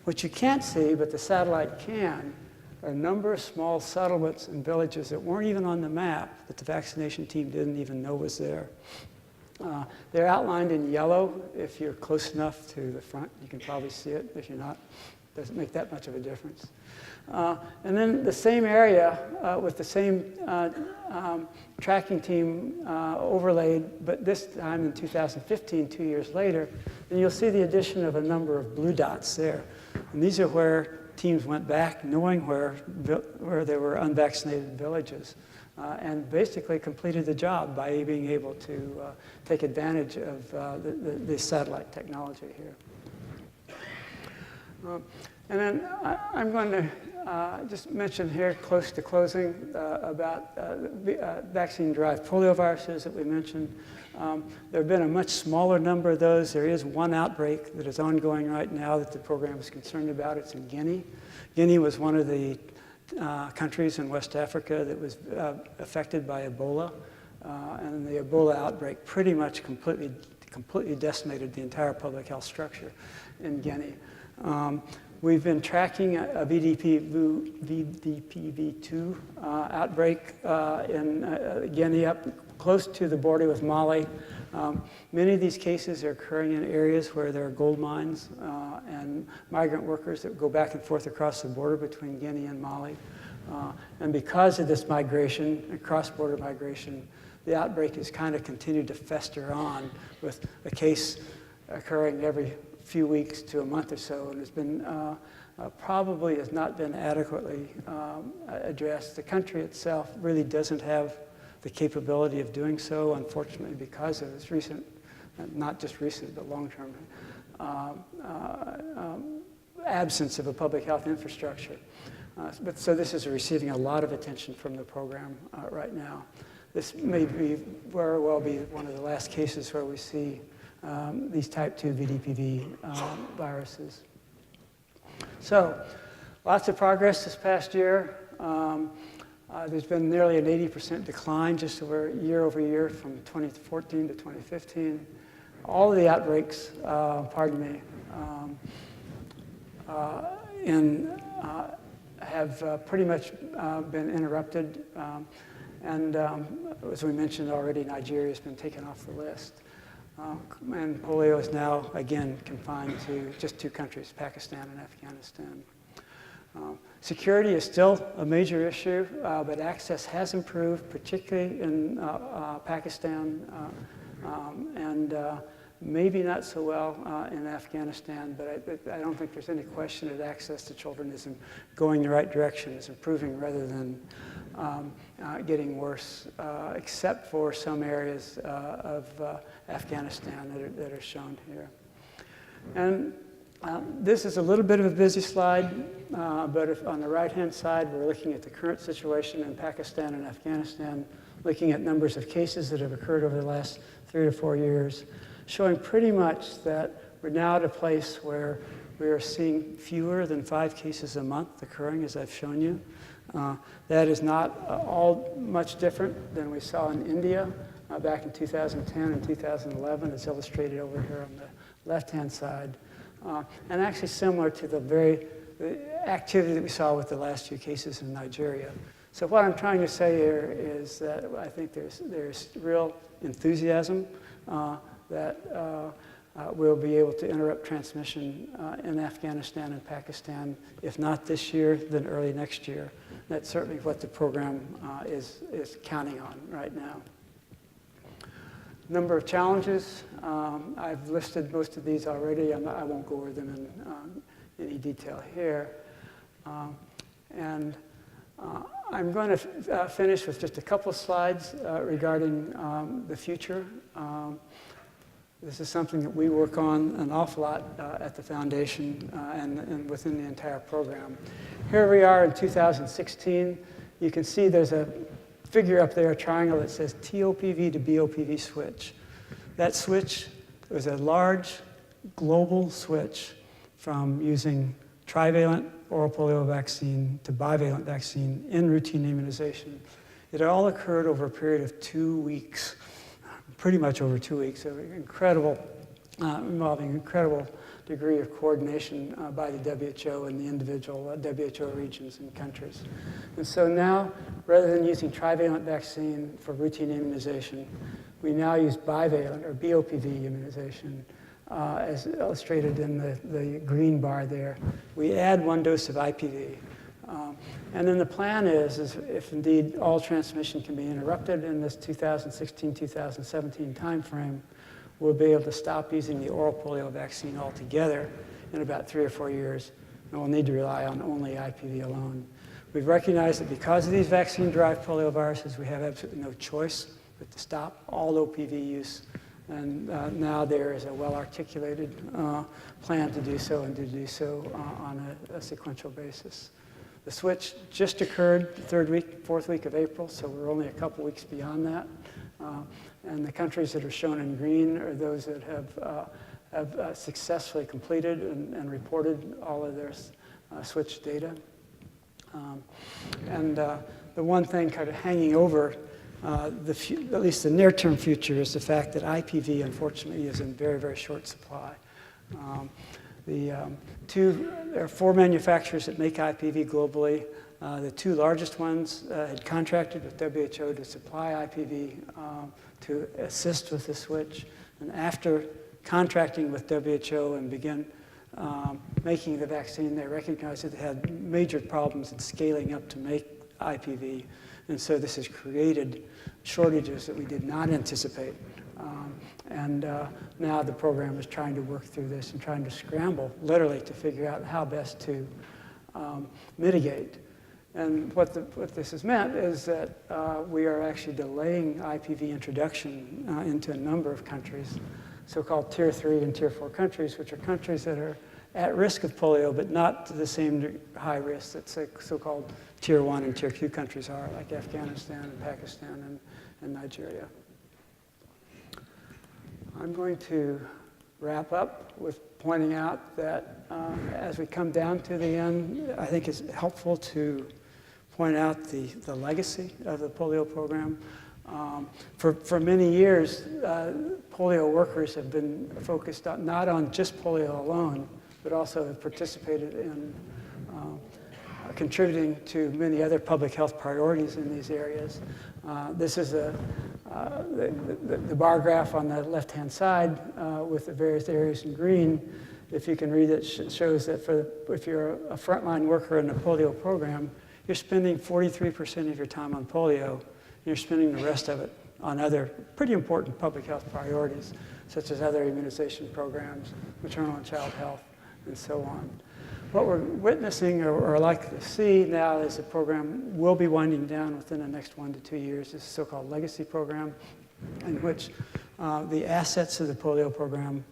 What you can't see, but the satellite can, are a number of small settlements and villages that weren't even on the map, that the vaccination team didn't even know was there. They're outlined in yellow. If you're close enough to the front, you can probably see it. If you're not, it doesn't make that much of a difference. And then the same area with the same tracking team overlaid, but this time in 2015, 2 years later, and you'll see the addition of a number of blue dots there. And these are where teams went back knowing where there were unvaccinated villages and basically completed the job by being able to take advantage of the satellite technology here. And then I'm going to just mention here, close to closing, about vaccine-derived polioviruses that we mentioned. There have been a much smaller number of those. There is one outbreak that is ongoing right now that the program is concerned about. It's in Guinea. Guinea was one of the countries in West Africa that was affected by Ebola. And the Ebola outbreak pretty much completely decimated the entire public health structure in Guinea. We've been tracking a VDPV2 outbreak in Guinea up close to the border with Mali. Many of these cases are occurring in areas where there are gold mines and migrant workers that go back and forth across the border between Guinea and Mali. And because of this migration, cross-border migration, the outbreak has kind of continued to fester on with a case occurring every few weeks to a month or so, and has been probably has not been adequately addressed. The country itself really doesn't have the capability of doing so, unfortunately, because of its recent, not just recent, but long-term absence of a public health infrastructure. So this is receiving a lot of attention from the program right now. This may very well be one of the last cases where we see these type 2 VDPV viruses. So, lots of progress this past year. There's been nearly an 80% decline just over year from 2014 to 2015. All of the outbreaks, have pretty much been interrupted. And as we mentioned already, Nigeria has been taken off the list. And polio is now, again, confined to just 2 countries, Pakistan and Afghanistan. Security is still a major issue, but access has improved, particularly in Pakistan, and maybe not so well in Afghanistan, but I don't think there's any question that access to children is going in the right direction, is improving rather than getting worse, except for some areas of Afghanistan that are shown here. And this is a little bit of a busy slide, but if on the right-hand side, we're looking at the current situation in Pakistan and Afghanistan, looking at numbers of cases that have occurred over the last 3 to 4 years, showing pretty much that we're now at a place where we are seeing fewer than 5 cases a month occurring, as I've shown you. That is not all much different than we saw in India back in 2010 and 2011. It's illustrated over here on the left-hand side. And actually similar to the activity that we saw with the last few cases in Nigeria. So what I'm trying to say here is that I think there's real enthusiasm that we'll be able to interrupt transmission in Afghanistan and Pakistan, if not this year, then early next year. That's certainly what the program is counting on right now. Number of challenges. I've listed most of these already. I won't go over them in any detail here. I'm going to finish with just a couple of slides regarding the future. This is something that we work on an awful lot at the foundation and within the entire program. Here we are in 2016. You can see there's a figure up there, a triangle that says TOPV to BOPV switch. That switch was a large global switch from using trivalent oral polio vaccine to bivalent vaccine in routine immunization. It all occurred over a period of 2 weeks, pretty much over 2 weeks. So incredible, involving incredible degree of coordination by the WHO and the individual WHO regions and countries. And so now, rather than using trivalent vaccine for routine immunization, we now use bivalent or BOPV immunization, as illustrated in the green bar there. We add 1 dose of IPV. And then the plan is if indeed all transmission can be interrupted in this 2016-2017 timeframe, we'll be able to stop using the oral polio vaccine altogether in about 3 or 4 years, and we'll need to rely on only IPV alone. We've recognized that because of these vaccine-derived polioviruses, we have absolutely no choice but to stop all OPV use. And now there is a well-articulated plan to do so, and to do so on a sequential basis. The switch just occurred the 3rd week, 4th week of April, so we're only a couple weeks beyond that. And the countries that are shown in green are those that have successfully completed and reported all of their switch data. The one thing kind of hanging over at least the near-term future is the fact that IPV, unfortunately, is in very, very short supply. There are 4 manufacturers that make IPV globally. The 2 largest ones had contracted with WHO to supply IPV to assist with the switch. And after contracting with WHO and begin making the vaccine, they recognized that they had major problems in scaling up to make IPV. And so this has created shortages that we did not anticipate. Now the program is trying to work through this and trying to scramble, literally, to figure out how best to mitigate. And what this has meant is that we are actually delaying IPV introduction into a number of countries, so-called Tier 3 and Tier 4 countries, which are countries that are at risk of polio, but not to the same high risk that so-called Tier 1 and Tier 2 countries are, like Afghanistan and Pakistan and Nigeria. I'm going to wrap up with pointing out that as we come down to the end, I think it's helpful to point out the legacy of the polio program. For many years, polio workers have been focused on, not on just polio alone, but also have participated in contributing to many other public health priorities in these areas. This is the bar graph on the left-hand side with the various areas in green. If you can read it, shows that if you're a frontline worker in a polio program, you're spending 43% of your time on polio, and you're spending the rest of it on other pretty important public health priorities, such as other immunization programs, maternal and child health, and so on. What we're witnessing or likely to see now is the program will be winding down within the next 1 to 2 years. This is a so-called legacy program in which the assets of the polio program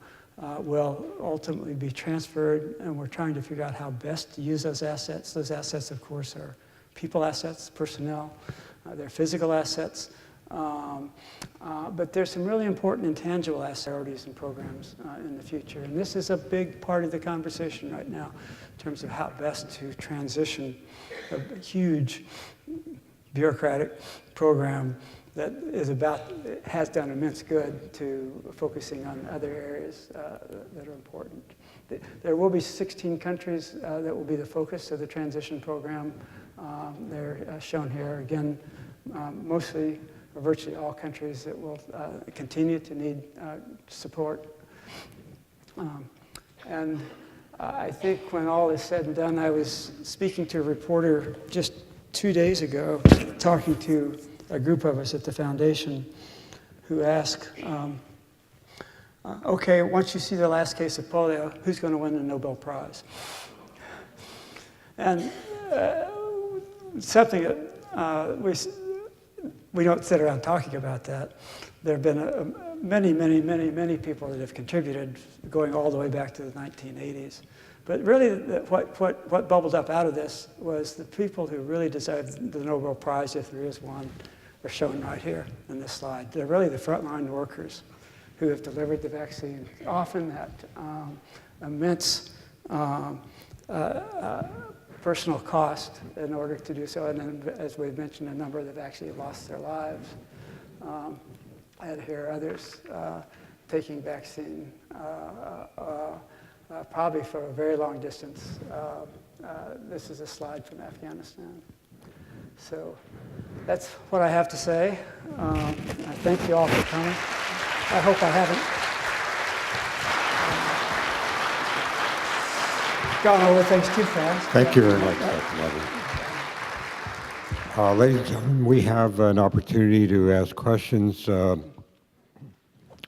will ultimately be transferred, and we're trying to figure out how best to use those assets. Those assets, of course, are people assets, personnel, they're physical assets, but there's some really important intangible assets and programs in the future. And this is a big part of the conversation right now in terms of how best to transition a huge bureaucratic program that has done immense good to focusing on other areas that are important. There will be 16 countries that will be the focus of the transition program. They're shown here again, mostly or virtually all countries that will continue to need support. And I think when all is said and done, I was speaking to a reporter just 2 days ago, talking to a group of us at the foundation who asked, okay, once you see the last case of polio, who's going to win the Nobel Prize? And something that we don't sit around talking about that. There have been many people that have contributed, going all the way back to the 1980s. But really, what bubbled up out of this was the people who really deserve the Nobel Prize, if there is one, are shown right here in this slide. They're really the frontline workers who have delivered the vaccine, often at immense personal cost in order to do so. And then, as we've mentioned, a number that have actually lost their lives. And here are others taking vaccine, probably for a very long distance. This is a slide from Afghanistan. So that's what I have to say. I thank you all for coming. I hope I haven't gone over things too fast. Thank you very much, Dr. Levy. Ladies and gentlemen, we have an opportunity to ask questions.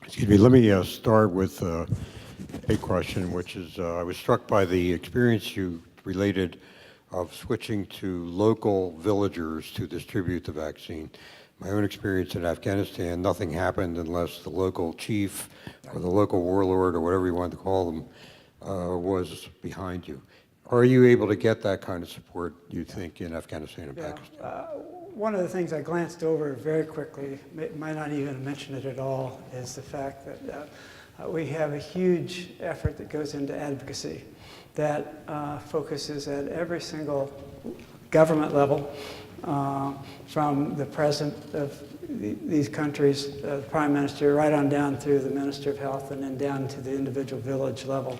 Excuse me, let me start with a question, which is, I was struck by the experience you related of switching to local villagers to distribute the vaccine. My own experience in Afghanistan, nothing happened unless the local chief or the local warlord or whatever you want to call them was behind you. Are you able to get that kind of support, you think, in Afghanistan and Pakistan? One of the things I glanced over very quickly, might not even mention it at all, is the fact that we have a huge effort that goes into advocacy that focuses at every single government level, from the president of these countries, the prime minister, right on down through the minister of health, and then down to the individual village level.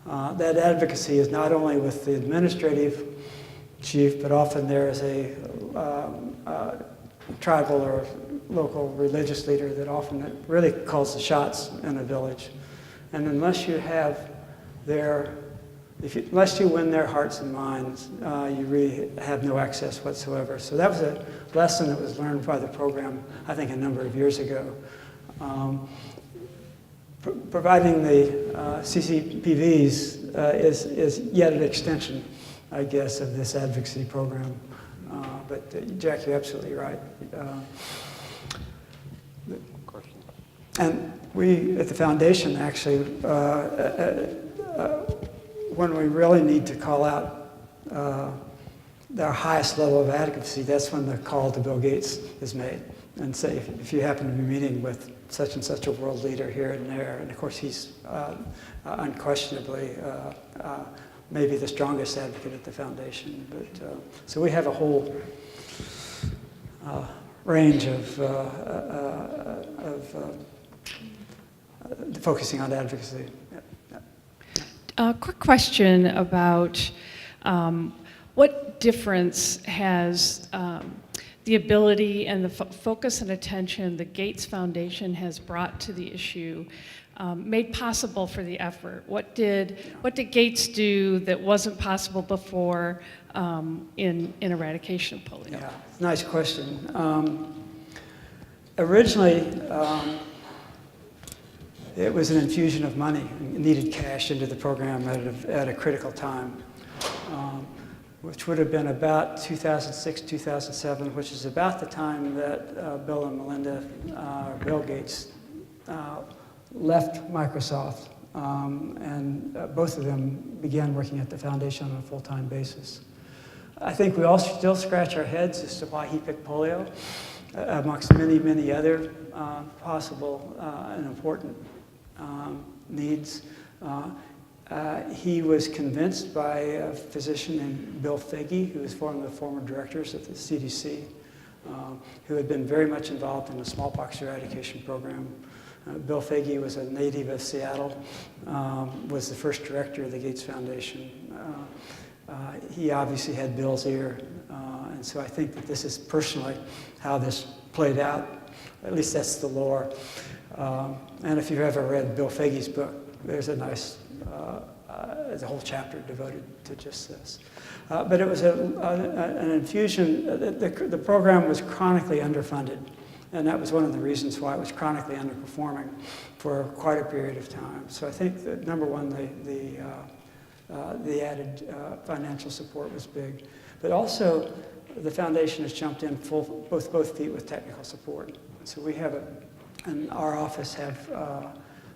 That advocacy is not only with the administrative chief, but often there is a tribal or local religious leader that often really calls the shots in a village. And unless you have their unless you win their hearts and minds, you really have no access whatsoever. So that was a lesson that was learned by the program, I think, a number of years ago. Providing the CCPVs is yet an extension, I guess, of this advocacy program. But Jack, you're absolutely right. And we at the foundation actually, when we really need to call out our highest level of advocacy, that's when the call to Bill Gates is made and say, if you happen to be meeting with such and such a world leader here and there, and of course he's unquestionably maybe the strongest advocate at the foundation. But so we have a whole range of focusing on advocacy. Quick question about what difference has the ability and the focus and attention the Gates Foundation has brought to the issue made possible for the effort? What did Gates do that wasn't possible before in eradication of polio? Yeah, nice question. Originally, it was an infusion of money. It needed cash into the program at a critical time, which would have been about 2006, 2007, which is about the time that Bill and Melinda, Bill Gates, left Microsoft, and both of them began working at the foundation on a full-time basis. I think we all still scratch our heads as to why he picked polio, amongst many, many other possible and important needs. He was convinced by a physician named Bill Fagey, who was one of the former directors of the CDC, who had been very much involved in the smallpox eradication program. Bill Fagey was a native of Seattle, was the first director of the Gates Foundation. He obviously had Bill's ear, and so I think that this is personally how this played out. At least that's the lore. And if you've ever read Bill Fagey's book, there's a nice, there's a whole chapter devoted to just this. But it was an infusion. The program was chronically underfunded, and that was one of the reasons why it was chronically underperforming for quite a period of time. So I think that, number one, the added financial support was big. But also, the foundation has jumped in both feet with technical support. So we have in our office have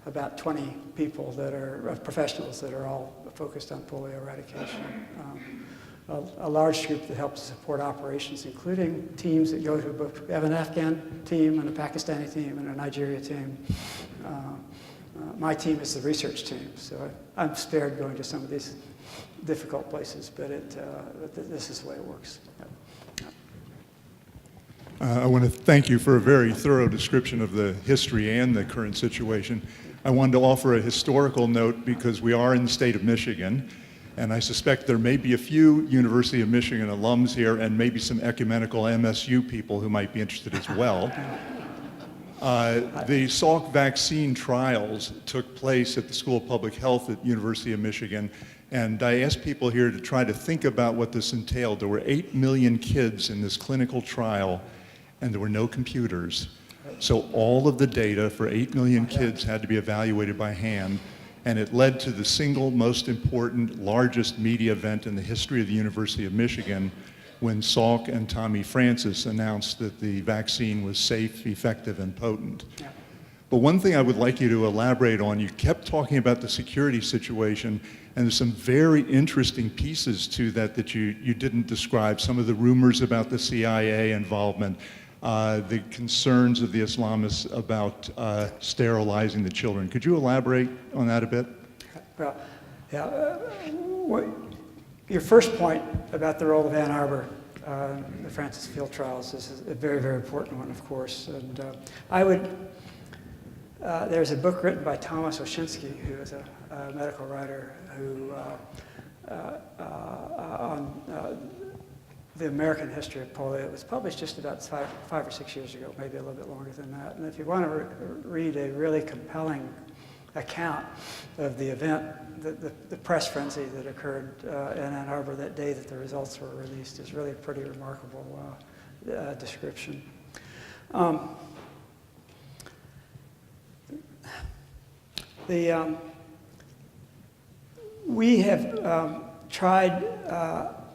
about 20 people that are professionals that are all focused on polio eradication. A large group that helps support operations, including teams that go to both. We have an Afghan team and a Pakistani team and a Nigeria team. My team is the research team, so I'm spared going to some of these difficult places, but this is the way it works. I want to thank you for a very thorough description of the history and the current situation. I wanted to offer a historical note because we are in the state of Michigan, and I suspect there may be a few University of Michigan alums here and maybe some ecumenical MSU people who might be interested as well. The Salk vaccine trials took place at the School of Public Health at University of Michigan, and I asked people here to try to think about what this entailed. There were 8 million kids in this clinical trial, and there were no computers. So all of the data for 8 million kids had to be evaluated by hand, and it led to the single most important, largest media event in the history of the University of Michigan when Salk and Tommy Francis announced that the vaccine was safe, effective, and potent. Yeah. But one thing I would like you to elaborate on, you kept talking about the security situation, and there's some very interesting pieces to that you didn't describe. Some of the rumors about the CIA involvement, the concerns of the Islamists about sterilizing the children. Could you elaborate on that a bit? Well, yeah. Your first point about the role of Ann Arbor, the Francis Field trials, is a very, very important one, of course. And there's a book written by Thomas Oshinsky, who is a medical writer, who on the American history of polio. It was published just about five or 6 years ago, maybe a little bit longer than that. And if you want to read a really compelling account of the event, the press frenzy that occurred in Ann Arbor that day that the results were released is really a pretty remarkable description. We have tried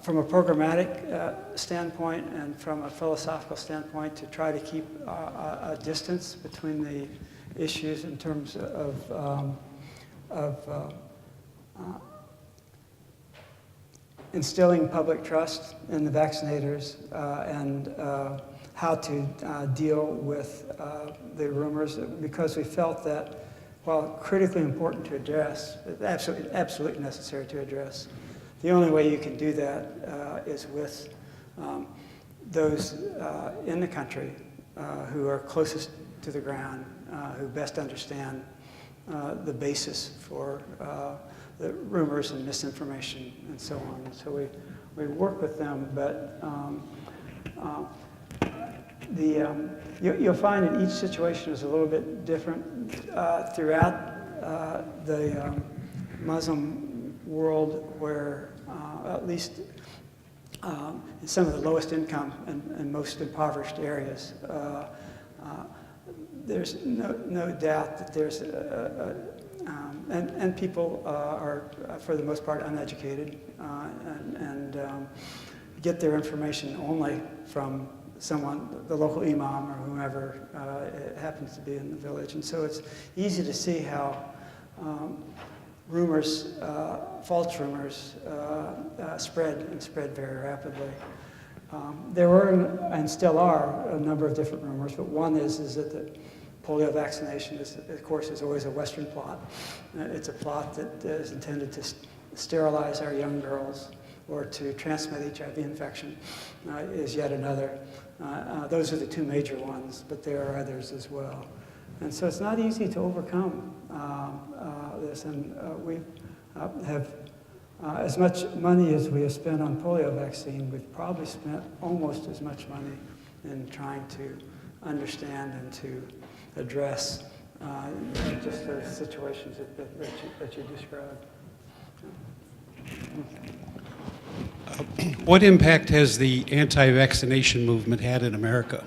from a programmatic standpoint and from a philosophical standpoint to try to keep a distance between the issues in terms of instilling public trust in the vaccinators and how to deal with the rumors, because we felt that while critically important to address, absolutely necessary to address, the only way you can do that is with those in the country who are closest to the ground, who best understand the basis for the rumors and misinformation and so on. And so we work with them, but you'll find that each situation is a little bit different throughout the Muslim world, where at least in some of the lowest income and most impoverished areas, there's no doubt that there's and people are for the most part uneducated and get their information only from someone, the local imam or whomever it happens to be in the village. And so it's easy to see how rumors, false rumors, spread very rapidly. There were and still are a number of different rumors, but one is that the polio vaccination is, of course, is always a Western plot. It's a plot that is intended to sterilize our young girls or to transmit HIV infection is yet another. Those are the two major ones, but there are others as well. And so it's not easy to overcome this, and we have as much money as we have spent on polio vaccine, we've probably spent almost as much money in trying to understand and to address just those situations that you described. What impact has the anti-vaccination movement had in America?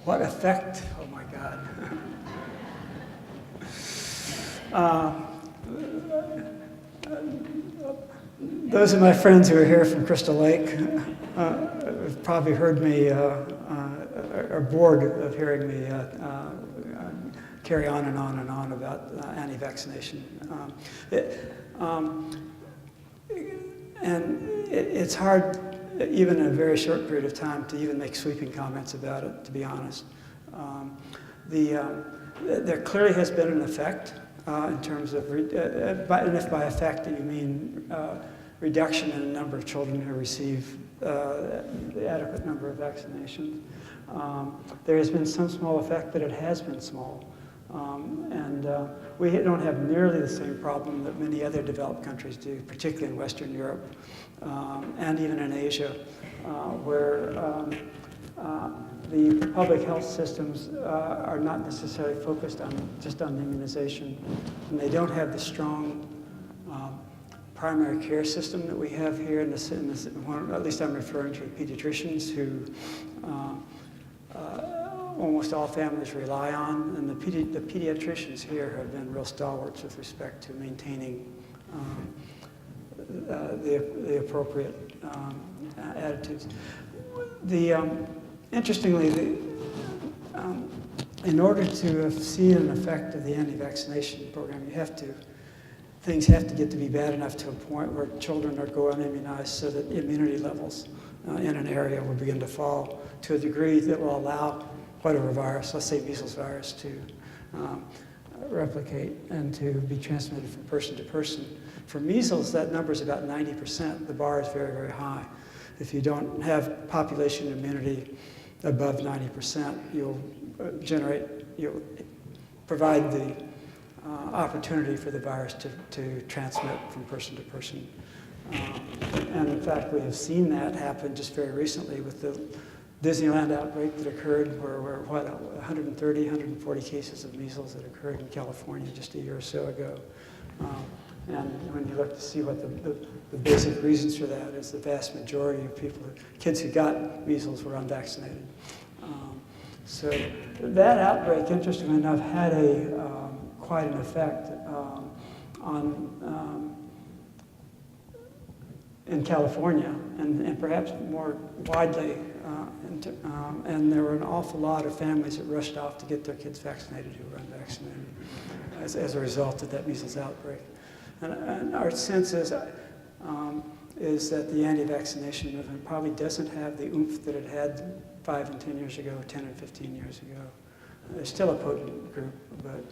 What effect? Oh my God. Those of my friends who are here from Crystal Lake have probably heard me, are bored of hearing me carry on and on and on about anti-vaccination. It's hard, even in a very short period of time, to even make sweeping comments about it, to be honest. There clearly has been an effect in terms of, and if by effect you mean reduction in the number of children who receive the adequate number of vaccinations. There has been some small effect, but it has been small. We don't have nearly the same problem that many other developed countries do, particularly in Western Europe and even in Asia, where the public health systems are not necessarily focused just on immunization, and they don't have the strong primary care system that we have here in this, at least I'm referring to the pediatricians who almost all families rely on, and the pediatricians here have been real stalwarts with respect to maintaining the appropriate attitudes. Interestingly, in order to see an effect of the anti-vaccination program, things have to get to be bad enough to a point where children are go unimmunized so that immunity levels in an area will begin to fall to a degree that will allow whatever virus, let's say measles virus, to replicate and to be transmitted from person to person. For measles, that number is about 90%. The bar is very, very high. If you don't have population immunity above 90%, you'll provide the opportunity for the virus to transmit from person to person. And in fact, we have seen that happen just very recently with the Disneyland outbreak that occurred where 130, 140 cases of measles that occurred in California just a year or so ago. And when you look to see what the basic reasons for that is, the vast majority of kids who got measles were unvaccinated. So that outbreak, interestingly enough, had quite an effect in California, and perhaps more widely. And there were an awful lot of families that rushed off to get their kids vaccinated who were unvaccinated as a result of that measles outbreak. And our sense is that the anti-vaccination movement probably doesn't have the oomph that it had 5 and 10 years ago, 10 and 15 years ago. There's still a potent group, but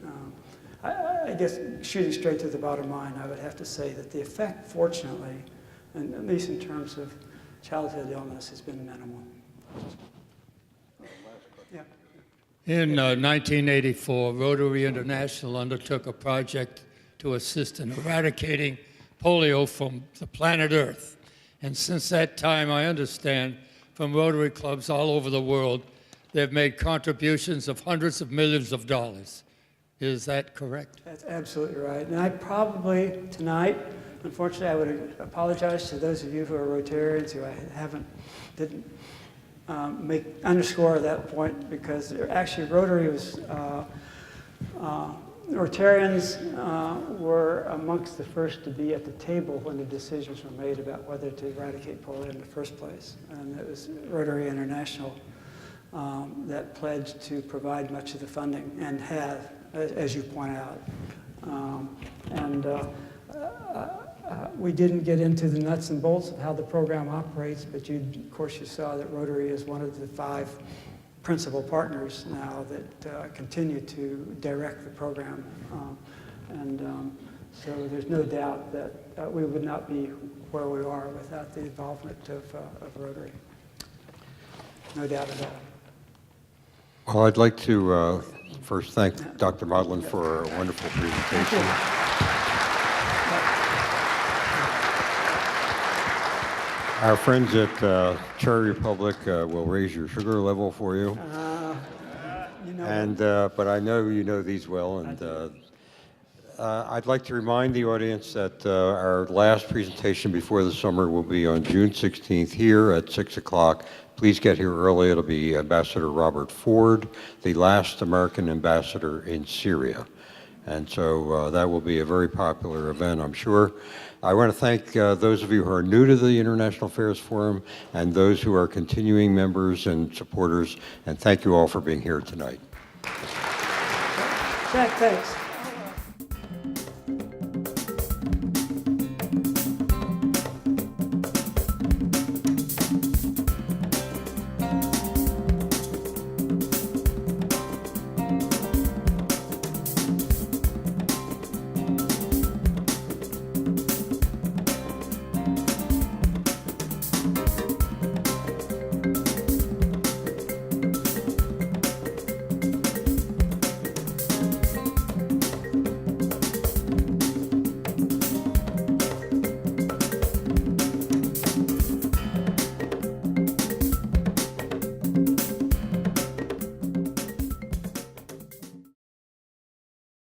I guess shooting straight to the bottom line, I would have to say that the effect, fortunately, and at least in terms of childhood illness, has been minimal. Yeah. In 1984, Rotary International undertook a project to assist in eradicating polio from the planet Earth. And since that time, I understand from Rotary clubs all over the world, they've made contributions of hundreds of millions of dollars. Is that correct? That's absolutely right. And I probably, tonight, unfortunately, I would apologize to those of you who are Rotarians who I didn't underscore that point, because actually Rotary was, Rotarians were amongst the first to be at the table when the decisions were made about whether to eradicate polio in the first place. And it was Rotary International that pledged to provide much of the funding, and have, as you point out. We didn't get into the nuts and bolts of how the program operates, but of course you saw that Rotary is one of the 5 principal partners now that continue to direct the program. So there's no doubt that we would not be where we are without the involvement of Rotary. No doubt at all. Well, I'd like to first thank Dr. Modlin for a wonderful presentation. Our friends at Cherry Republic will raise your sugar level for you. But I know you know these well, and I'd like to remind the audience that our last presentation before the summer will be on June 16th here at 6 o'clock. Please get here early. It'll be Ambassador Robert Ford, the last American ambassador in Syria. And so that will be a very popular event, I'm sure. I want to thank those of you who are new to the International Affairs Forum and those who are continuing members and supporters, and thank you all for being here tonight. Jack, thanks.